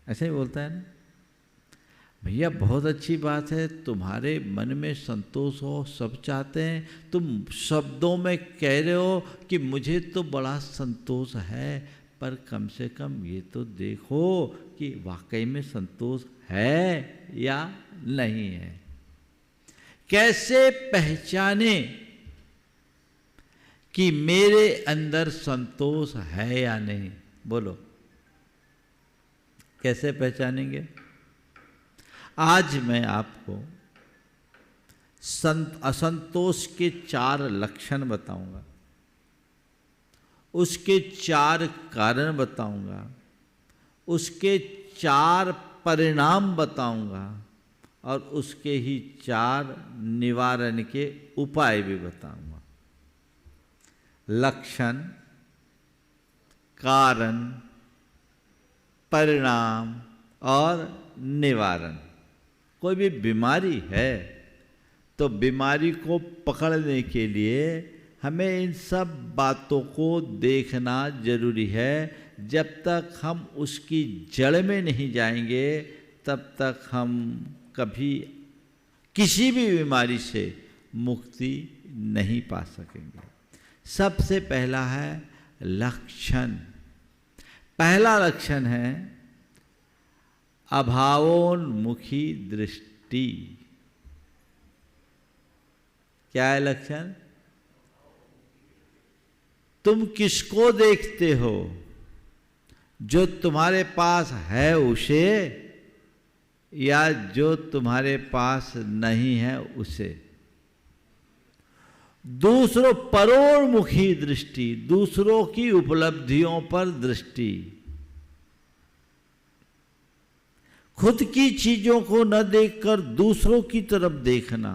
ऐसे ही बोलता है ना। भैया बहुत अच्छी बात है, तुम्हारे मन में संतोष हो, सब चाहते हैं, तुम शब्दों में कह रहे हो कि मुझे तो बड़ा संतोष है, पर कम से कम ये तो देखो कि वाकई में संतोष है या नहीं है। कैसे पहचाने कि मेरे अंदर संतोष है या नहीं? बोलो, कैसे पहचानेंगे? आज मैं आपको असंतोष के 4 लक्षण बताऊंगा, उसके 4 कारण बताऊंगा, उसके 4 परिणाम बताऊंगा, और उसके ही 4 निवारण के उपाय भी बताऊंगा। लक्षण, कारण, परिणाम और निवारण। कोई भी बीमारी है तो बीमारी को पकड़ने के लिए हमें इन सब बातों को देखना जरूरी है। जब तक हम उसकी जड़ में नहीं जाएंगे तब तक हम कभी किसी भी बीमारी से मुक्ति नहीं पा सकेंगे। सबसे पहला है लक्षण। पहला लक्षण है अभावोन्मुखी दृष्टि। क्या है लक्षण? तुम किसको देखते हो? जो तुम्हारे पास है उसे, या जो तुम्हारे पास नहीं है उसे। दूसरों परोन्मुखी दृष्टि, दूसरों की उपलब्धियों पर दृष्टि। खुद की चीजों को न देखकर दूसरों की तरफ देखना,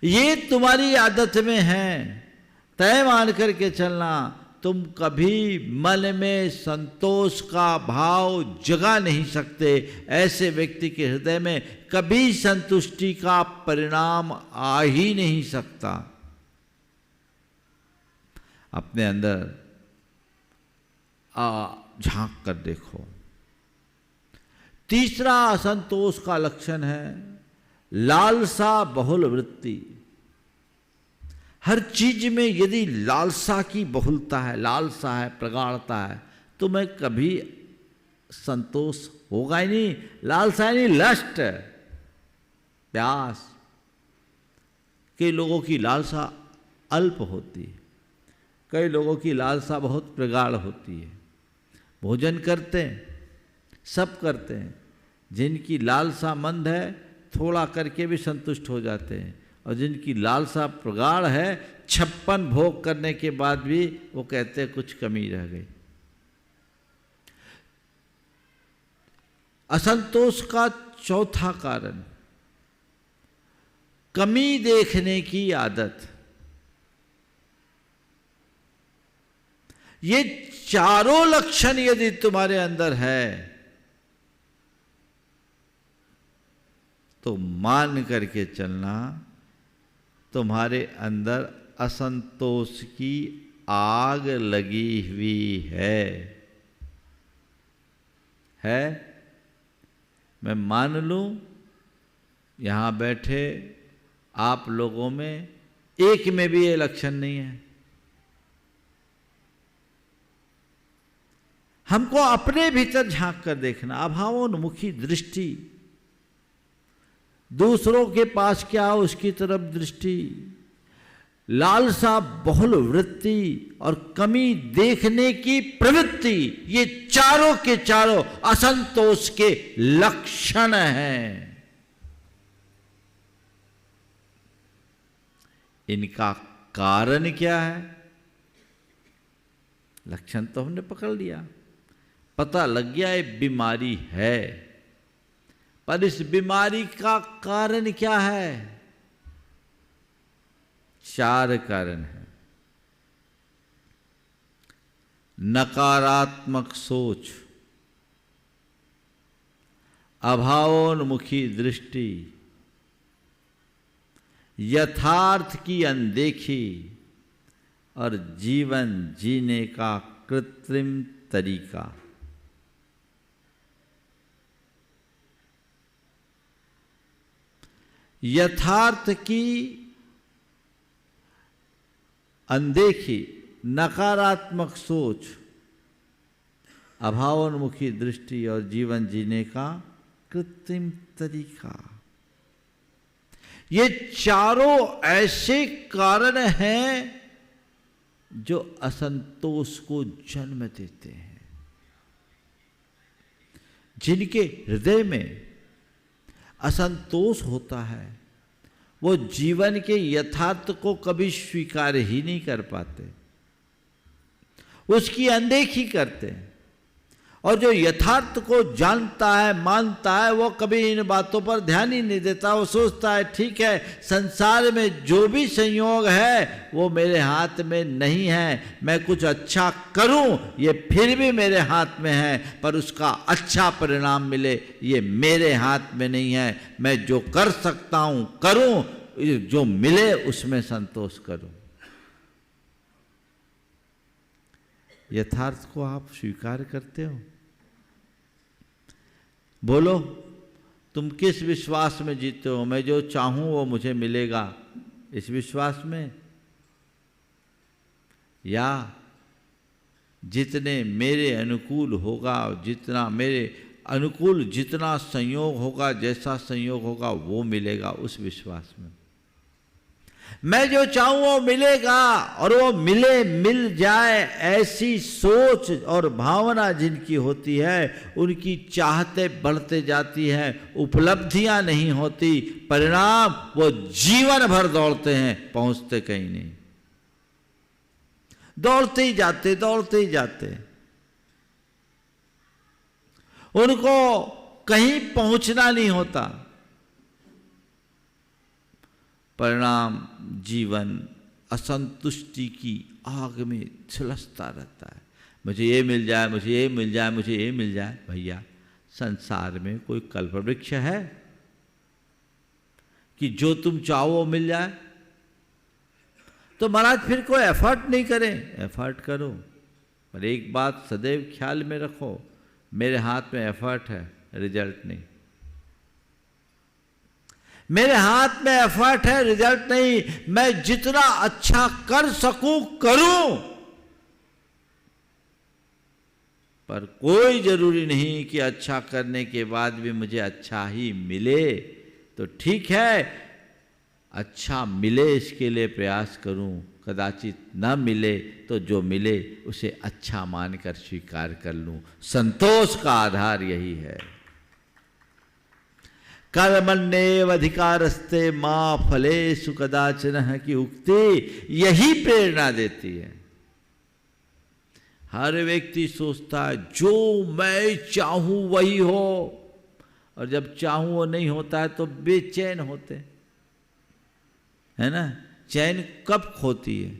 ये तुम्हारी आदत में है। तय मान करके चलना। तुम कभी मन में संतोष का भाव जगा नहीं सकते। ऐसे व्यक्ति के हृदय में कभी संतुष्टि का परिणाम आ ही नहीं सकता। अपने अंदर झांक कर देखो। तीसरा असंतोष का लक्षण है लालसा बहुल वृत्ति। हर चीज में यदि लालसा की बहुलता है, लालसा है, प्रगाढ़ता है, तो मैं कभी संतोष होगा ही नहीं। लालसा यानी लस्ट, प्यास। कई लोगों की लालसा अल्प होती है, कई लोगों की लालसा बहुत प्रगाढ़ होती है। भोजन करते हैं, सब करते हैं। जिनकी लालसा मंद है थोड़ा करके भी संतुष्ट हो जाते हैं, और जिनकी लालसा प्रगाढ़ है 56 भोग करने के बाद भी वो कहते हैं कुछ कमी रह गई। असंतोष का चौथा कारण कमी देखने की आदत। ये चारों लक्षण यदि तुम्हारे अंदर है तो मान करके चलना, तुम्हारे अंदर असंतोष की आग लगी हुई है। मैं मान लूं यहां बैठे आप लोगों में एक में भी ये लक्षण नहीं है। हमको अपने भीतर झांक कर देखना। अभावोन्मुखी दृष्टि, दूसरों के पास क्या उसकी तरफ दृष्टि, लालसा, बहुल वृत्ति और कमी देखने की प्रवृत्ति, ये चारों के चारों असंतोष के लक्षण हैं। इनका कारण क्या है? लक्षण तो हमने पकड़ लिया, पता लग गया ये बीमारी है, पर इस बीमारी का कारण क्या है? चार कारण है। नकारात्मक सोच, अभावोन्मुखी दृष्टि, यथार्थ की अनदेखी और जीवन जीने का कृत्रिम तरीका। यथार्थ की अनदेखी, नकारात्मक सोच, अभावोन्मुखी दृष्टि और जीवन जीने का कृत्रिम तरीका, ये चारों ऐसे कारण हैं जो असंतोष को जन्म देते हैं। जिनके हृदय में असंतोष होता है वो जीवन के यथार्थ को कभी स्वीकार ही नहीं कर पाते, उसकी अनदेखी करते हैं। और जो यथार्थ को जानता है, मानता है, वो कभी इन बातों पर ध्यान ही नहीं देता। वो सोचता है ठीक है, संसार में जो भी संयोग है वो मेरे हाथ में नहीं है, मैं कुछ अच्छा करूं ये फिर भी मेरे हाथ में है, पर उसका अच्छा परिणाम मिले ये मेरे हाथ में नहीं है। मैं जो कर सकता हूं करूं, जो मिले उसमें संतोष करूं। यथार्थ को आप स्वीकार करते हो? बोलो, तुम किस विश्वास में जीते हो? मैं जो चाहूं वो मुझे मिलेगा, इस विश्वास में? या जितने मेरे अनुकूल होगा, जितना मेरे अनुकूल जितना संयोग होगा, जैसा संयोग होगा वो मिलेगा, उस विश्वास में? मैं जो चाहूं वो मिलेगा और वो मिल जाए, ऐसी सोच और भावना जिनकी होती है उनकी चाहते बढ़ते जाती हैं, उपलब्धियां नहीं होती, परिणाम वो जीवन भर दौड़ते हैं, पहुंचते कहीं नहीं, दौड़ते ही जाते। उनको कहीं पहुंचना नहीं होता, परिणाम जीवन असंतुष्टि की आग में झुलसता रहता है। मुझे ये मिल जाए, मुझे ये मिल जाए, मुझे ये मिल जाए। भैया, संसार में कोई कल्पवृक्ष है कि जो तुम चाहो वो मिल जाए? तो महाराज फिर कोई एफर्ट नहीं करें। एफर्ट करो, पर एक बात सदैव ख्याल में रखो, मेरे हाथ में एफर्ट है, रिजल्ट नहीं। मेरे हाथ में एफर्ट है, रिजल्ट नहीं। मैं जितना अच्छा कर सकूं करूं, पर कोई जरूरी नहीं कि अच्छा करने के बाद भी मुझे अच्छा ही मिले। तो ठीक है, अच्छा मिले इसके लिए प्रयास करूं, कदाचित न मिले तो जो मिले उसे अच्छा मानकर स्वीकार कर लूं। संतोष का आधार यही है। कर्मण्येव अधिकारस्ते मां फलेषु कदाचन की उक्ति यही प्रेरणा देती है। हर व्यक्ति सोचता है जो मैं चाहूं वही हो, और जब चाहूं वो नहीं होता है तो बेचैन होते, है ना। चैन कब खोती है?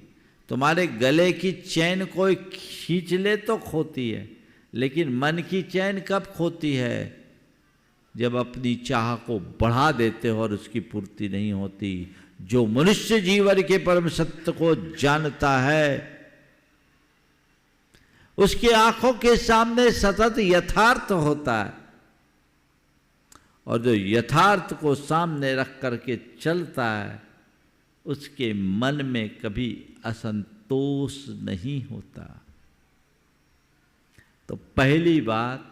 तुम्हारे गले की चैन कोई खींच ले तो खोती है, लेकिन मन की चैन कब खोती है? जब अपनी चाह को बढ़ा देते हो और उसकी पूर्ति नहीं होती। जो मनुष्य जीवन के परम सत्य को जानता है, उसकी आंखों के सामने सतत यथार्थ होता है, और जो यथार्थ को सामने रख करके चलता है, उसके मन में कभी असंतोष नहीं होता। तो पहली बात,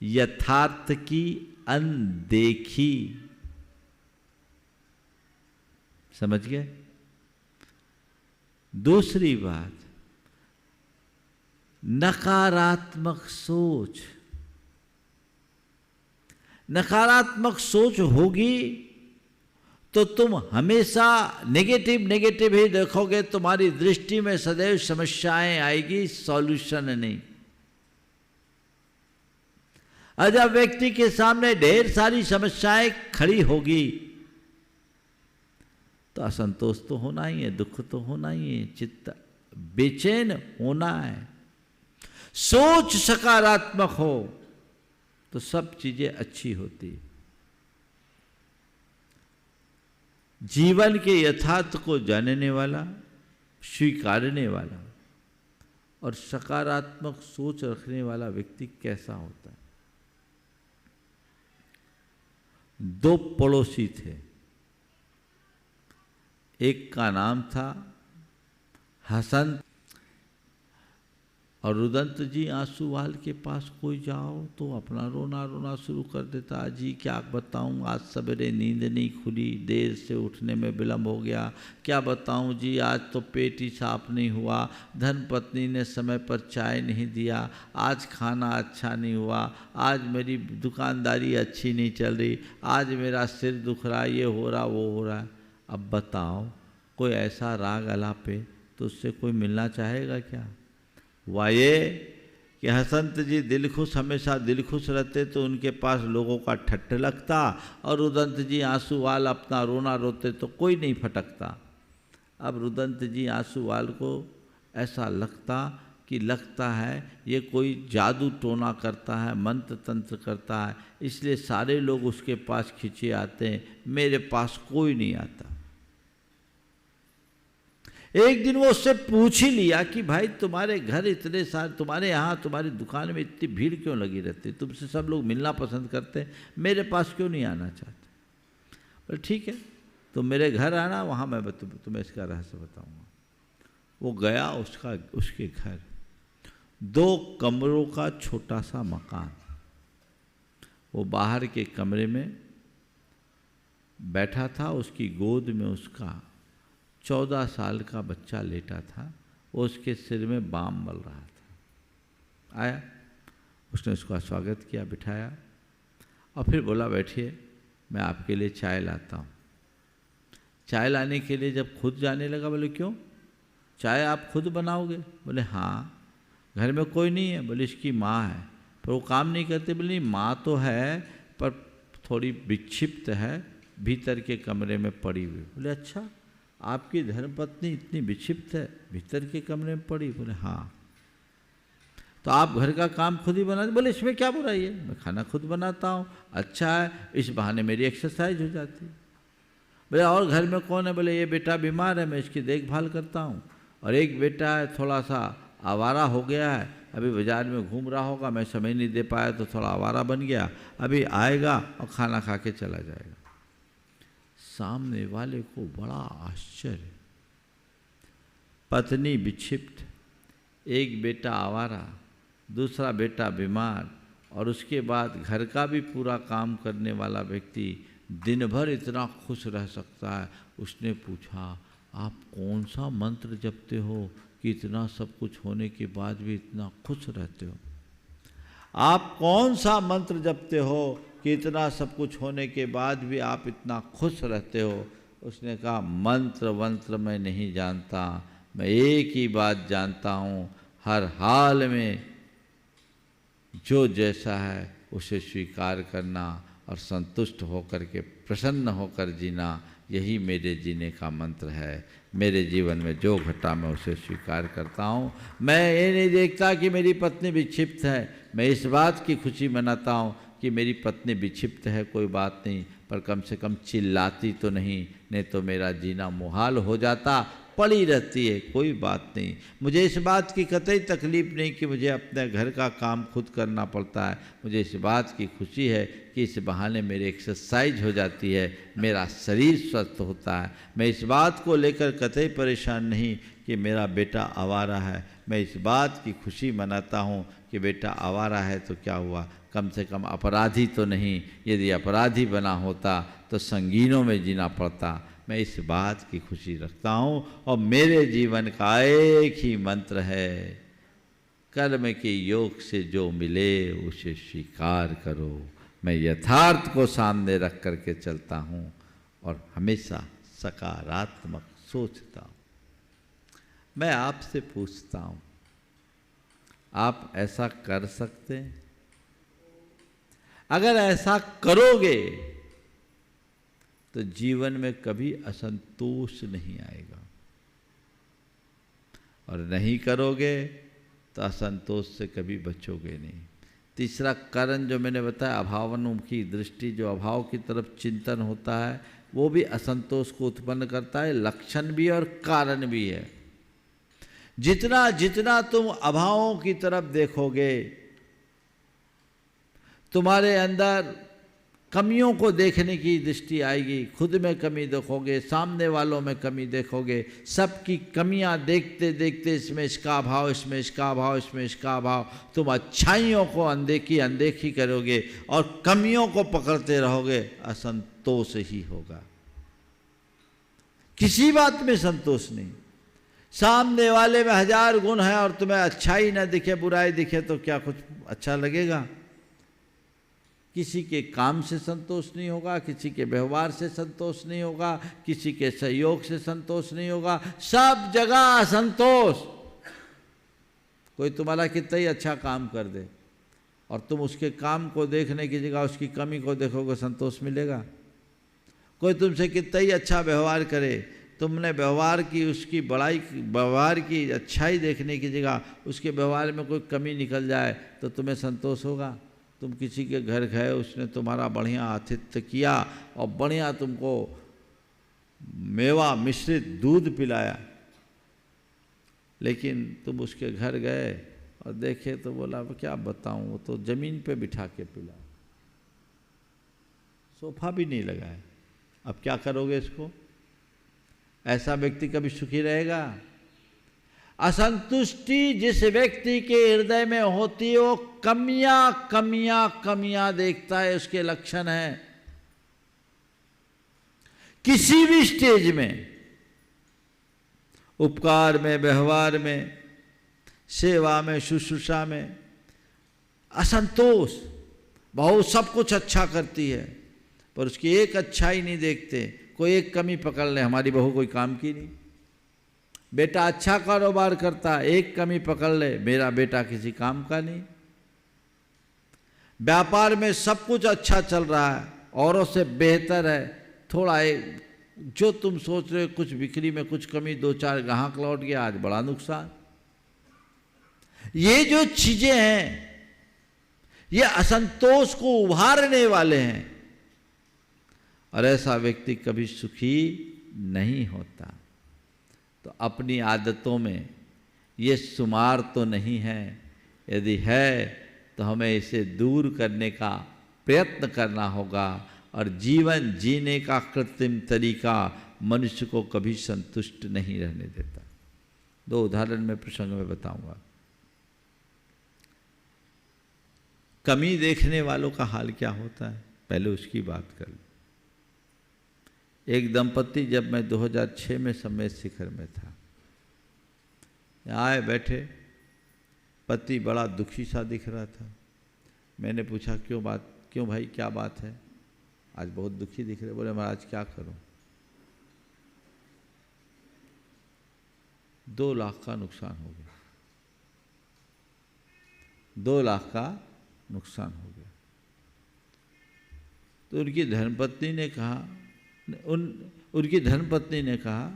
यथार्थ की अनदेखी, समझ गए। दूसरी बात, नकारात्मक सोच। नकारात्मक सोच होगी तो तुम हमेशा नेगेटिव ही देखोगे, तुम्हारी दृष्टि में सदैव समस्याएं आएगी, सॉल्यूशन नहीं। और जब व्यक्ति के सामने ढेर सारी समस्याएं खड़ी होगी तो असंतोष तो होना ही है, दुख तो होना ही है, चित्त बेचैन होना है। सोच सकारात्मक हो तो सब चीजें अच्छी होती। जीवन के यथार्थ को जानने वाला, स्वीकारने वाला और सकारात्मक सोच रखने वाला व्यक्ति कैसा होता है? दो पड़ोसी थे, एक का नाम था हसन, और रुदंत जी आंसूवाल के पास कोई जाओ तो अपना रोना रोना शुरू कर देता। जी क्या बताऊं, आज सवेरे नींद नहीं खुली, देर से उठने में विलम्ब हो गया, क्या बताऊं जी, आज तो पेट ही साफ नहीं हुआ, धर्मपत्नी ने समय पर चाय नहीं दिया, आज खाना अच्छा नहीं हुआ, आज मेरी दुकानदारी अच्छी नहीं चल रही, आज मेरा सिर दुख रहा, ये हो रहा वो हो रहा है। अब बताओ, कोई ऐसा राग अलाप पे तो उससे कोई मिलना चाहेगा क्या? वाये कि हसंत जी दिल खुश, हमेशा दिल खुश रहते तो उनके पास लोगों का ठट्ठ लगता, और रुदंत जी आंसूवाल अपना रोना रोते तो कोई नहीं फटकता। अब रुदंत जी आंसूवाल को ऐसा लगता है ये कोई जादू टोना करता है, मंत्र तंत्र करता है, इसलिए सारे लोग उसके पास खिंचे आते हैं, मेरे पास कोई नहीं आता। एक दिन वो उससे पूछ ही लिया कि भाई तुम्हारे घर इतने सारे, तुम्हारे यहाँ तुम्हारी दुकान में इतनी भीड़ क्यों लगी रहती, तुमसे सब लोग मिलना पसंद करते हैं, मेरे पास क्यों नहीं आना चाहते? बोले ठीक है, तुम मेरे घर आना, वहाँ मैं तुम्हें इसका रहस्य बताऊँगा। वो गया उसके घर, 2 कमरों का छोटा सा मकान। वो बाहर के कमरे में बैठा था, उसकी गोद में उसका 14 साल का बच्चा लेटा था, वो उसके सिर में बाम मल रहा था। आया, उसने उसका स्वागत किया, बिठाया और फिर बोला बैठिए, मैं आपके लिए चाय लाता हूँ। चाय लाने के लिए जब खुद जाने लगा, बोले क्यों, चाय आप खुद बनाओगे? बोले हाँ। घर में कोई नहीं है? बोले इसकी माँ है, पर वो काम नहीं करते। बोले नहीं, माँ तो है पर थोड़ी विक्षिप्त है, भीतर के कमरे में पड़ी हुई। बोले अच्छा, आपकी धर्मपत्नी इतनी विक्षिप्त है, भीतर के कमरे में पड़ी? बोले हाँ। तो आप घर का काम खुद ही बनाते? बोले इसमें क्या बुराई है, मैं खाना खुद बनाता हूँ, अच्छा है, इस बहाने मेरी एक्सरसाइज हो जाती है। बोले और घर में कौन है? बोले ये बेटा बीमार है, मैं इसकी देखभाल करता हूँ, और एक बेटा है थोड़ा सा आवारा हो गया है, अभी बाजार में घूम रहा होगा, मैं समय नहीं दे पाया तो थोड़ा आवारा बन गया, अभी आएगा और खाना खा के चला जाएगा। सामने वाले को बड़ा आश्चर्य, पत्नी विक्षिप्त, एक बेटा आवारा, दूसरा बेटा बीमार, और उसके बाद घर का भी पूरा काम करने वाला व्यक्ति दिन भर इतना खुश रह सकता है। उसने पूछा, आप कौन सा मंत्र जपते हो कि इतना सब कुछ होने के बाद भी इतना खुश रहते हो? आप कौन सा मंत्र जपते हो कि इतना सब कुछ होने के बाद भी आप इतना खुश रहते हो? उसने कहा, मंत्र वंत्र मैं नहीं जानता, मैं एक ही बात जानता हूँ, हर हाल में जो जैसा है उसे स्वीकार करना और संतुष्ट होकर के प्रसन्न होकर जीना, यही मेरे जीने का मंत्र है। मेरे जीवन में जो घटा मैं उसे स्वीकार करता हूँ। मैं ये नहीं देखता कि मेरी पत्नी विक्षिप्त है, मैं इस बात की खुशी मनाता हूँ कि मेरी पत्नी विक्षिप्त है, कोई बात नहीं, पर कम से कम चिल्लाती तो नहीं तो मेरा जीना मुहाल हो जाता। पड़ी रहती है, कोई बात नहीं। मुझे इस बात की कतई तकलीफ़ नहीं कि मुझे अपने घर का काम खुद करना पड़ता है। मुझे इस बात की खुशी है कि इस बहाने मेरी एक्सरसाइज हो जाती है, मेरा शरीर स्वस्थ होता है। मैं इस बात को लेकर कतई परेशान नहीं कि मेरा बेटा आवारा है। मैं इस बात की खुशी मनाता हूँ कि बेटा आवारा है तो क्या हुआ, कम से कम अपराधी तो नहीं। यदि अपराधी बना होता तो संगीनों में जीना पड़ता। मैं इस बात की खुशी रखता हूँ और मेरे जीवन का एक ही मंत्र है, कर्म के योग से जो मिले उसे स्वीकार करो। मैं यथार्थ को सामने रख करके चलता हूँ और हमेशा सकारात्मक सोचता हूँ। मैं आपसे पूछता हूँ, आप ऐसा कर सकते हैं? अगर ऐसा करोगे तो जीवन में कभी असंतोष नहीं आएगा, और नहीं करोगे तो असंतोष से कभी बचोगे नहीं। तीसरा कारण जो मैंने बताया, अभावोन्मुखी दृष्टि, जो अभाव की तरफ चिंतन होता है वो भी असंतोष को उत्पन्न करता है, लक्षण भी और कारण भी है। जितना जितना तुम अभावों की तरफ देखोगे, तुम्हारे अंदर कमियों को देखने की दृष्टि आएगी। खुद में कमी देखोगे, सामने वालों में कमी देखोगे, सबकी कमियां देखते देखते इसमें इसका अभाव, इसमें इसका अभाव, इसमें इसका अभाव, तुम अच्छाइयों को अनदेखी करोगे और कमियों को पकड़ते रहोगे, असंतोष ही होगा। किसी बात में संतोष नहीं। सामने वाले में 1000 गुण है और तुम्हें अच्छाई न दिखे, बुराई दिखे तो क्या कुछ अच्छा लगेगा? किसी के काम से संतोष नहीं होगा, किसी के व्यवहार से संतोष नहीं होगा, किसी के सहयोग से संतोष नहीं होगा, सब जगह असंतोष। कोई तुम्हारा कितना ही अच्छा काम कर दे और तुम उसके काम को देखने की जगह उसकी कमी को देखोगे, संतोष मिलेगा? कोई तुमसे कितना ही अच्छा व्यवहार करे, तुमने व्यवहार की, उसकी बड़ाई, व्यवहार की अच्छाई देखने की जगह उसके व्यवहार में कोई कमी निकल जाए तो तुम्हें संतोष होगा? तुम किसी के घर गए, उसने तुम्हारा बढ़िया आतिथ्य किया और बढ़िया तुमको मेवा मिश्रित दूध पिलाया, लेकिन तुम उसके घर गए और देखे तो बोला क्या बताऊं, वो तो जमीन पे बिठा के पिला, सोफा भी नहीं लगाया। अब क्या करोगे इसको? ऐसा व्यक्ति कभी सुखी रहेगा? असंतुष्टि जिस व्यक्ति के हृदय में होती है वो कमियां कमियां कमियां देखता है, उसके लक्षण है। किसी भी स्टेज में, उपकार में, व्यवहार में, सेवा में, शुश्रूषा में असंतोष। बहू सब कुछ अच्छा करती है पर उसकी एक अच्छाई नहीं देखते। कोई एक कमी पकड़ ले, हमारी बहू कोई काम की नहीं। बेटा अच्छा कारोबार करता है, एक कमी पकड़ ले, मेरा बेटा किसी काम का नहीं। व्यापार में सब कुछ अच्छा चल रहा है, औरों से बेहतर है, थोड़ा एक जो तुम सोच रहे हो कुछ बिक्री में कुछ कमी, 2-4 ग्राहक लौट गया, आज बड़ा नुकसान। ये जो चीजें हैं ये असंतोष को उभारने वाले हैं और ऐसा व्यक्ति कभी सुखी नहीं होता। तो अपनी आदतों में ये शुमार तो नहीं है, यदि है तो हमें इसे दूर करने का प्रयत्न करना होगा। और जीवन जीने का कृत्रिम तरीका मनुष्य को कभी संतुष्ट नहीं रहने देता। 2 उदाहरण मैं प्रसंग में बताऊंगा। कमी देखने वालों का हाल क्या होता है, पहले उसकी बात कर लो। एक दंपति, जब मैं 2006 में सम्मेद शिखर में था, आए बैठे, पति बड़ा दुखी सा दिख रहा था। मैंने पूछा क्यों भाई क्या बात है, आज बहुत दुखी दिख रहे। बोले महाराज क्या करूं, 2 लाख का नुकसान हो गया, 2 लाख का नुकसान हो गया। तो उनकी धर्मपत्नी ने कहा, उनकी धर्मपत्नी ने कहा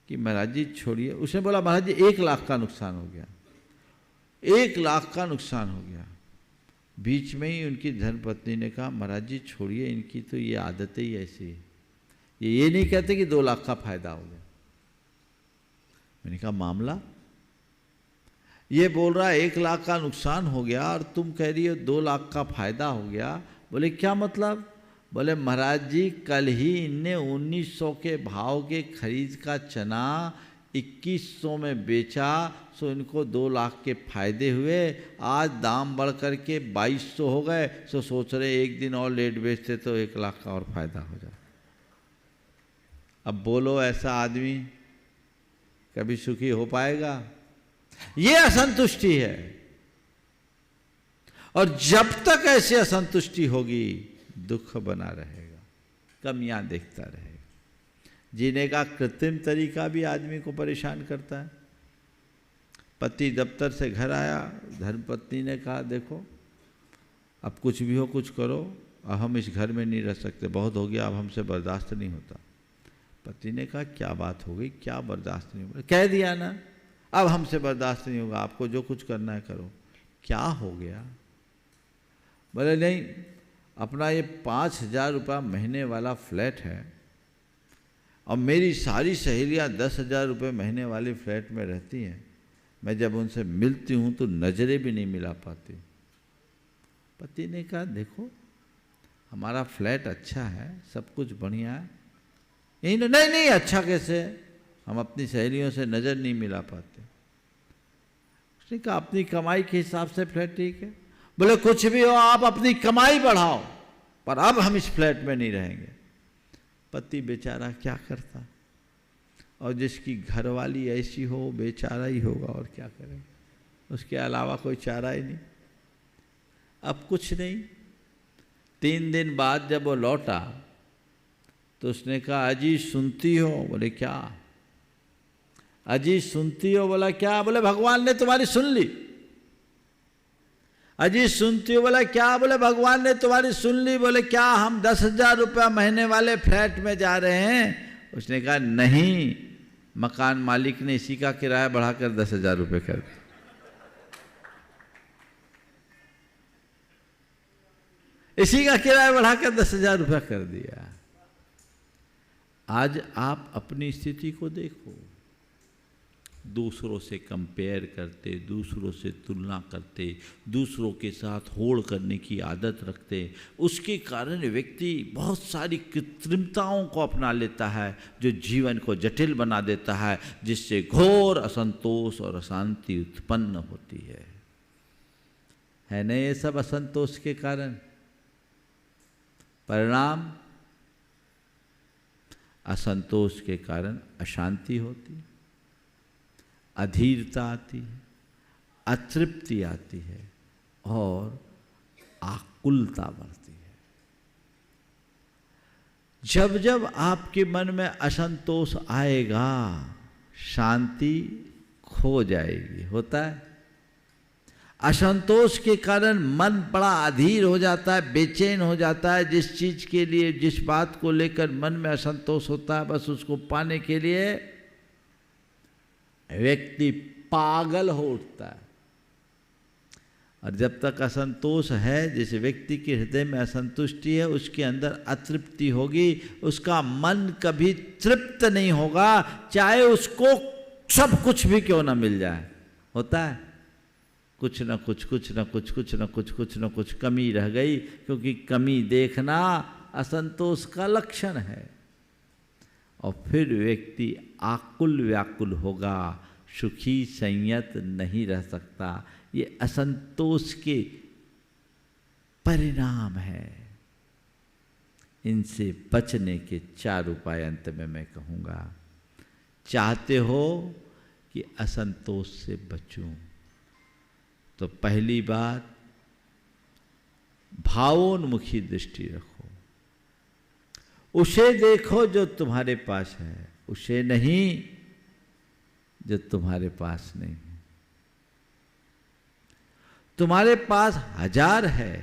कि महाराज जी छोड़िए। उसने बोला महाराज जी 1 लाख का नुकसान हो गया, 1 लाख का नुकसान हो गया। बीच में ही उनकी धर्मपत्नी ने कहा महाराज जी छोड़िए, इनकी तो ये आदत ही ऐसी है, ये नहीं कहते कि 2 लाख का फायदा हो गया। मैंने कहा मामला, ये बोल रहा है 1 लाख का नुकसान हो गया और तुम कह रही हो 2 लाख का फायदा हो गया। बोले क्या मतलब? बोले महाराज जी कल ही इनने 1900 के भाव के खरीद का चना 2100 में बेचा, सो इनको 2 लाख के फायदे हुए। आज दाम बढ़ कर के 2200 हो गए, सो सोच रहे एक दिन और लेट बेचते तो 1 लाख का और फायदा हो जाए। अब बोलो ऐसा आदमी कभी सुखी हो पाएगा? ये असंतुष्टि है। और जब तक ऐसी असंतुष्टि होगी दुख बना रहेगा, कमियां देखता रहेगा। जीने का कृत्रिम तरीका भी आदमी को परेशान करता है। पति दफ्तर से घर आया, धर्मपत्नी ने कहा देखो अब कुछ भी हो कुछ करो, अब हम इस घर में नहीं रह सकते, बहुत हो गया, अब हमसे बर्दाश्त नहीं होता। पति ने कहा क्या बात हो गई, क्या बर्दाश्त नहीं होगा? कह दिया ना अब हमसे बर्दाश्त नहीं होगा, आपको जो कुछ करना है करो। क्या हो गया? बोले नहीं, अपना ये 5000 रुपया महीने वाला फ्लैट है और मेरी सारी सहेलियां 10,000 रुपये महीने वाले फ्लैट में रहती हैं, मैं जब उनसे मिलती हूँ तो नज़रें भी नहीं मिला पाती। पति ने कहा देखो हमारा फ्लैट अच्छा है, सब कुछ बढ़िया है। यही नहीं नहीं अच्छा कैसे, हम अपनी सहेलियों से नज़र नहीं मिला पाते। उसने कहा अपनी कमाई के हिसाब से फ्लैट ठीक है। बोले कुछ भी हो आप अपनी कमाई बढ़ाओ, पर अब हम इस फ्लैट में नहीं रहेंगे। पति बेचारा क्या करता, और जिसकी घरवाली ऐसी हो बेचारा ही होगा, और क्या करें, उसके अलावा कोई चारा ही नहीं। अब कुछ नहीं, 3 दिन बाद जब वो लौटा तो उसने कहा अजी सुनती हो? बोले क्या? अजी सुनती हो? बोला क्या? बोले भगवान ने तुम्हारी सुन ली। अजी सुनती हो? बोला क्या? बोले भगवान ने तुम्हारी सुन ली। बोले क्या? हम 10,000 रुपया महीने वाले फ्लैट में जा रहे हैं। उसने कहा नहीं, मकान मालिक ने इसी का किराया बढ़ाकर 10,000 रुपये कर दिया। इसी का किराया बढ़ाकर 10,000 रुपया कर दिया। आज आप अपनी स्थिति को देखो, दूसरों से कंपेयर करते, दूसरों से तुलना करते, दूसरों के साथ होड़ करने की आदत रखते, उसके कारण व्यक्ति बहुत सारी कृत्रिमताओं को अपना लेता है जो जीवन को जटिल बना देता है, जिससे घोर असंतोष और अशांति उत्पन्न होती है ना? ये सब असंतोष के कारण परिणाम, असंतोष के कारण अशांति होती है, अधीरता आती है, अतृप्ति आती है और आकुलता बढ़ती है। जब जब आपके मन में असंतोष आएगा शांति खो जाएगी। होता है असंतोष के कारण मन बड़ा अधीर हो जाता है, बेचैन हो जाता है। जिस चीज के लिए, जिस बात को लेकर मन में असंतोष होता है, बस उसको पाने के लिए व्यक्ति पागल हो उठता है। और जब तक असंतोष है, जिस व्यक्ति के हृदय में असंतुष्टि है, उसके अंदर अतृप्ति होगी, उसका मन कभी तृप्त नहीं होगा, चाहे उसको सब कुछ भी क्यों ना मिल जाए। होता है कुछ न कुछ, कुछ न कुछ, कुछ न कुछ, कुछ न कुछ कमी रह गई, क्योंकि कमी देखना असंतोष का लक्षण है। और फिर व्यक्ति आकुल व्याकुल होगा, सुखी संयत नहीं रह सकता। ये असंतोष के परिणाम है। इनसे बचने के 4 उपाय अंत में मैं कहूँगा। चाहते हो कि असंतोष से बचूं, तो पहली बात भावोन्मुखी दृष्टि रखो। उसे देखो जो तुम्हारे पास है, उसे नहीं जो तुम्हारे पास नहीं है। तुम्हारे पास 1000 है,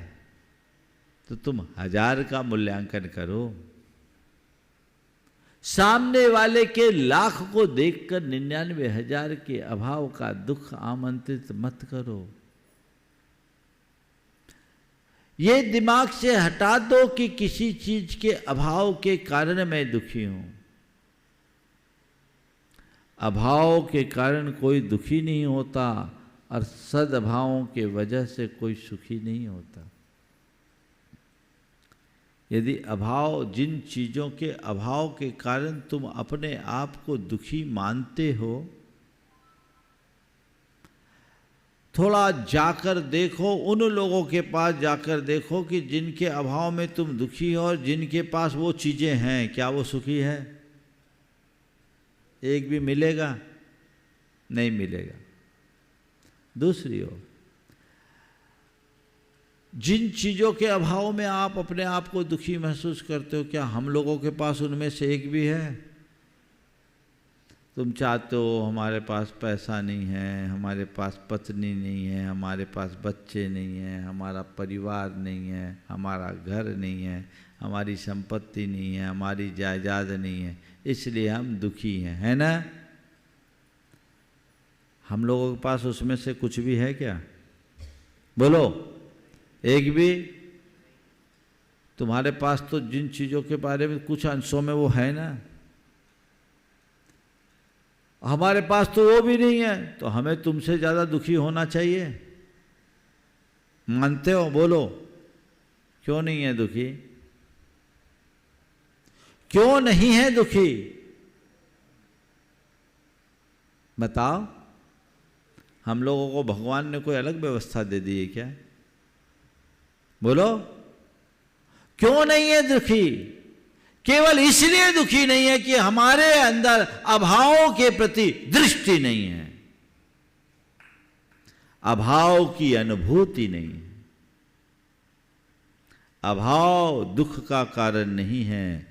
तो तुम 1000 का मूल्यांकन करो। सामने वाले के लाख को देखकर 99,000 के अभाव का दुख आमंत्रित मत करो। ये दिमाग से हटा दो कि किसी चीज के अभाव के कारण मैं दुखी हूं। अभाव के कारण कोई दुखी नहीं होता और सद्भावों के वजह से कोई सुखी नहीं होता। यदि अभाव, जिन चीज़ों के अभाव के कारण तुम अपने आप को दुखी मानते हो, थोड़ा जाकर देखो, उन लोगों के पास जाकर देखो कि जिनके अभाव में तुम दुखी हो और जिनके पास वो चीज़ें हैं, क्या वो सुखी है? एक भी मिलेगा? नहीं मिलेगा। दूसरी ओर, जिन चीज़ों के अभाव में आप अपने आप को दुखी महसूस करते हो, क्या हम लोगों के पास उनमें से एक भी है? तुम चाहते हो हमारे पास पैसा नहीं है, हमारे पास पत्नी नहीं है, हमारे पास बच्चे नहीं हैं, हमारा परिवार नहीं है, हमारा घर नहीं है, हमारी संपत्ति नहीं है, हमारी जायदाद नहीं है, इसलिए हम दुखी हैं, है ना? हम लोगों के पास उसमें से कुछ भी है क्या? बोलो, एक भी? तुम्हारे पास तो जिन चीज़ों के बारे में कुछ अंशों में वो है ना, हमारे पास तो वो भी नहीं है, तो हमें तुमसे ज़्यादा दुखी होना चाहिए। मानते हो? बोलो, क्यों नहीं है दुखी? क्यों नहीं है दुखी? बताओ। हम लोगों को भगवान ने कोई अलग व्यवस्था दे दी है क्या? बोलो, क्यों नहीं है दुखी? केवल इसलिए दुखी नहीं है कि हमारे अंदर अभावों के प्रति दृष्टि नहीं है, अभाव की अनुभूति नहीं है। अभाव दुख का कारण नहीं है,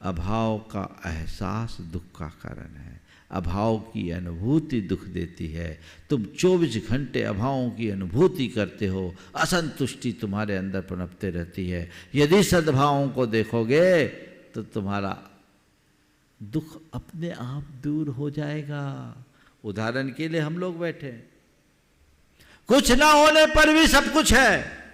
अभाव का एहसास दुख का कारण है। अभाव की अनुभूति दुख देती है। तुम 24 घंटे अभावों की अनुभूति करते हो, असंतुष्टि तुम्हारे अंदर पनपते रहती है। यदि सद्भावों को देखोगे तो तुम्हारा दुख अपने आप दूर हो जाएगा। उदाहरण के लिए हम लोग बैठे, कुछ ना होने पर भी सब कुछ है,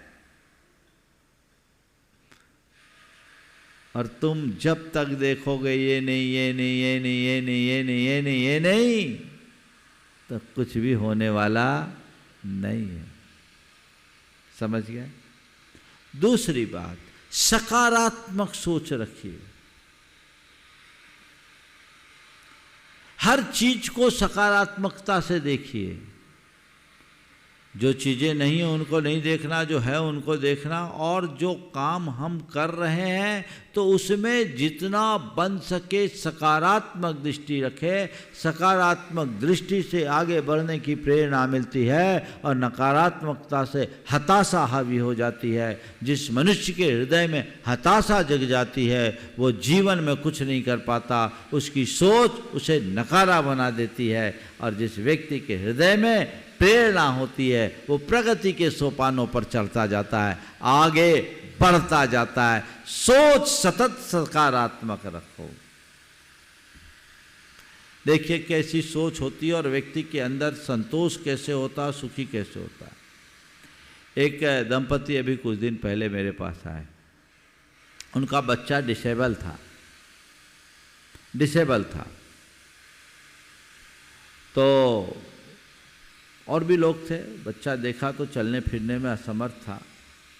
और तुम जब तक देखोगे ये नहीं, ये नहीं, ये नहीं, ये नहीं, ये नहीं, ये नहीं, ये नहीं, तो कुछ भी होने वाला नहीं है। समझ गए? दूसरी बात, सकारात्मक सोच रखिए। हर चीज को सकारात्मकता से देखिए। जो चीज़ें नहीं हैं उनको नहीं देखना, जो है उनको देखना, और जो काम हम कर रहे हैं तो उसमें जितना बन सके सकारात्मक दृष्टि रखें। सकारात्मक दृष्टि से आगे बढ़ने की प्रेरणा मिलती है और नकारात्मकता से हताशा हावी हो जाती है। जिस मनुष्य के हृदय में हताशा जग जाती है वो जीवन में कुछ नहीं कर पाता, उसकी सोच उसे नकारा बना देती है। और जिस व्यक्ति के हृदय में प्रेरणा होती है वो प्रगति के सोपानों पर चढ़ता जाता है, आगे बढ़ता जाता है। सोच सतत सकारात्मक रखो। देखिए कैसी सोच होती है और व्यक्ति के अंदर संतोष कैसे होता है, सुखी कैसे होता है। एक दंपति अभी कुछ दिन पहले मेरे पास आए। उनका बच्चा डिसेबल था। तो और भी लोग थे। बच्चा देखा तो चलने फिरने में असमर्थ था।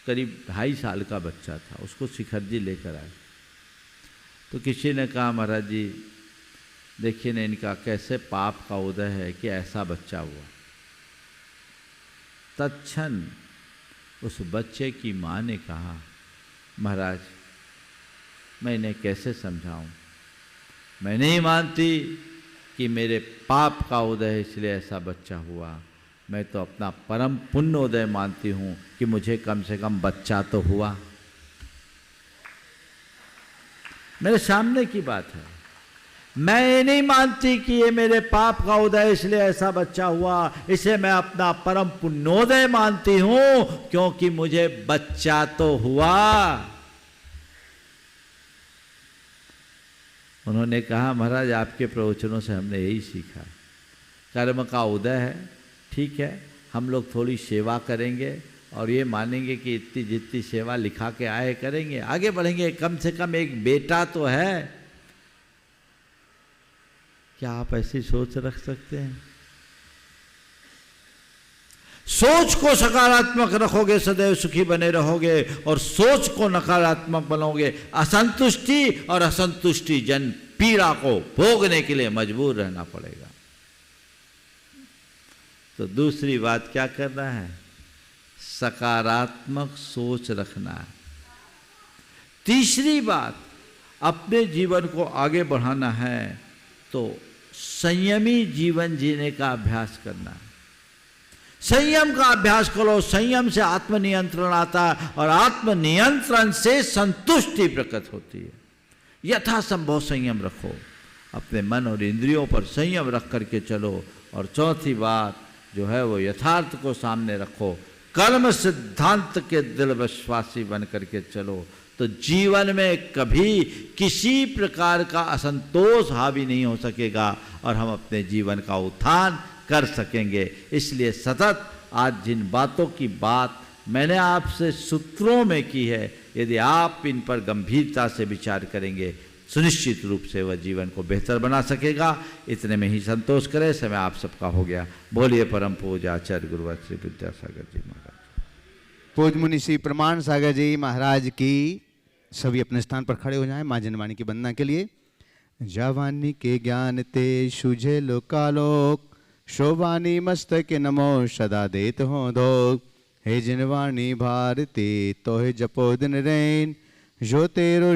करीब 2.5 साल का बच्चा था। उसको शिखर जी लेकर आए तो किसी ने कहा, महाराज जी देखिए ना, इनका कैसे पाप का उदय है कि ऐसा बच्चा हुआ। तत्क्षण उस बच्चे की माँ ने कहा, महाराज मैं इन्हें कैसे समझाऊं, मैं नहीं मानती कि मेरे पाप का उदय इसलिए ऐसा बच्चा हुआ। मैं तो अपना परम पुण्य उदय मानती हूँ कि मुझे कम से कम बच्चा तो हुआ। मेरे सामने की बात है। मैं ये नहीं मानती कि ये मेरे पाप का उदय इसलिए ऐसा बच्चा हुआ, इसे मैं अपना परम पुण्योदय मानती हूं क्योंकि मुझे बच्चा तो हुआ। उन्होंने कहा महाराज आपके प्रवचनों से हमने यही सीखा, कर्म का उदय है, ठीक है, हम लोग थोड़ी सेवा करेंगे और ये मानेंगे कि इतनी जितनी सेवा लिखा के आए करेंगे, आगे बढ़ेंगे, कम से कम एक बेटा तो है। क्या आप ऐसी सोच रख सकते हैं? सोच को सकारात्मक रखोगे सदैव सुखी बने रहोगे, और सोच को नकारात्मक बनाओगे असंतुष्टि और असंतुष्टि जन पीड़ा को भोगने के लिए मजबूर रहना पड़ेगा। तो दूसरी बात क्या करना है? सकारात्मक सोच रखना है। तीसरी बात, अपने जीवन को आगे बढ़ाना है तो संयमी जीवन जीने का अभ्यास करना है। संयम का अभ्यास करो, संयम से आत्मनियंत्रण आता है और आत्मनियंत्रण से संतुष्टि प्रकट होती है। यथासंभव संयम रखो, अपने मन और इंद्रियों पर संयम रख करके चलो। और चौथी बात जो है वो यथार्थ को सामने रखो, कर्म सिद्धांत के दृढ़ विश्वासी बन करके चलो, तो जीवन में कभी किसी प्रकार का असंतोष हावी नहीं हो सकेगा और हम अपने जीवन का उत्थान कर सकेंगे। इसलिए सतत आज जिन बातों की बात मैंने आपसे सूत्रों में की है, यदि आप इन पर गंभीरता से विचार करेंगे, सुनिश्चित रूप से वह जीवन को बेहतर बना सकेगा। इतने में ही संतोष करें, समय आप सबका हो गया। बोलिए परम पूज्य आचार्य गुरुवर श्री विद्यासागर जी महाराज। पूज्य मुनि श्री प्रमाण सागर जी महाराज की सभी अपने स्थान पर खड़े हो जाएं माँ जनवाणी की वंदना के लिए। जवानी के ज्ञान ते शुझे लोकालोक, शोभानी मस्तक नमो सदा देत हो दो। हे जनवाणी भारती तो हे जपो दिन रैन, जो तेरो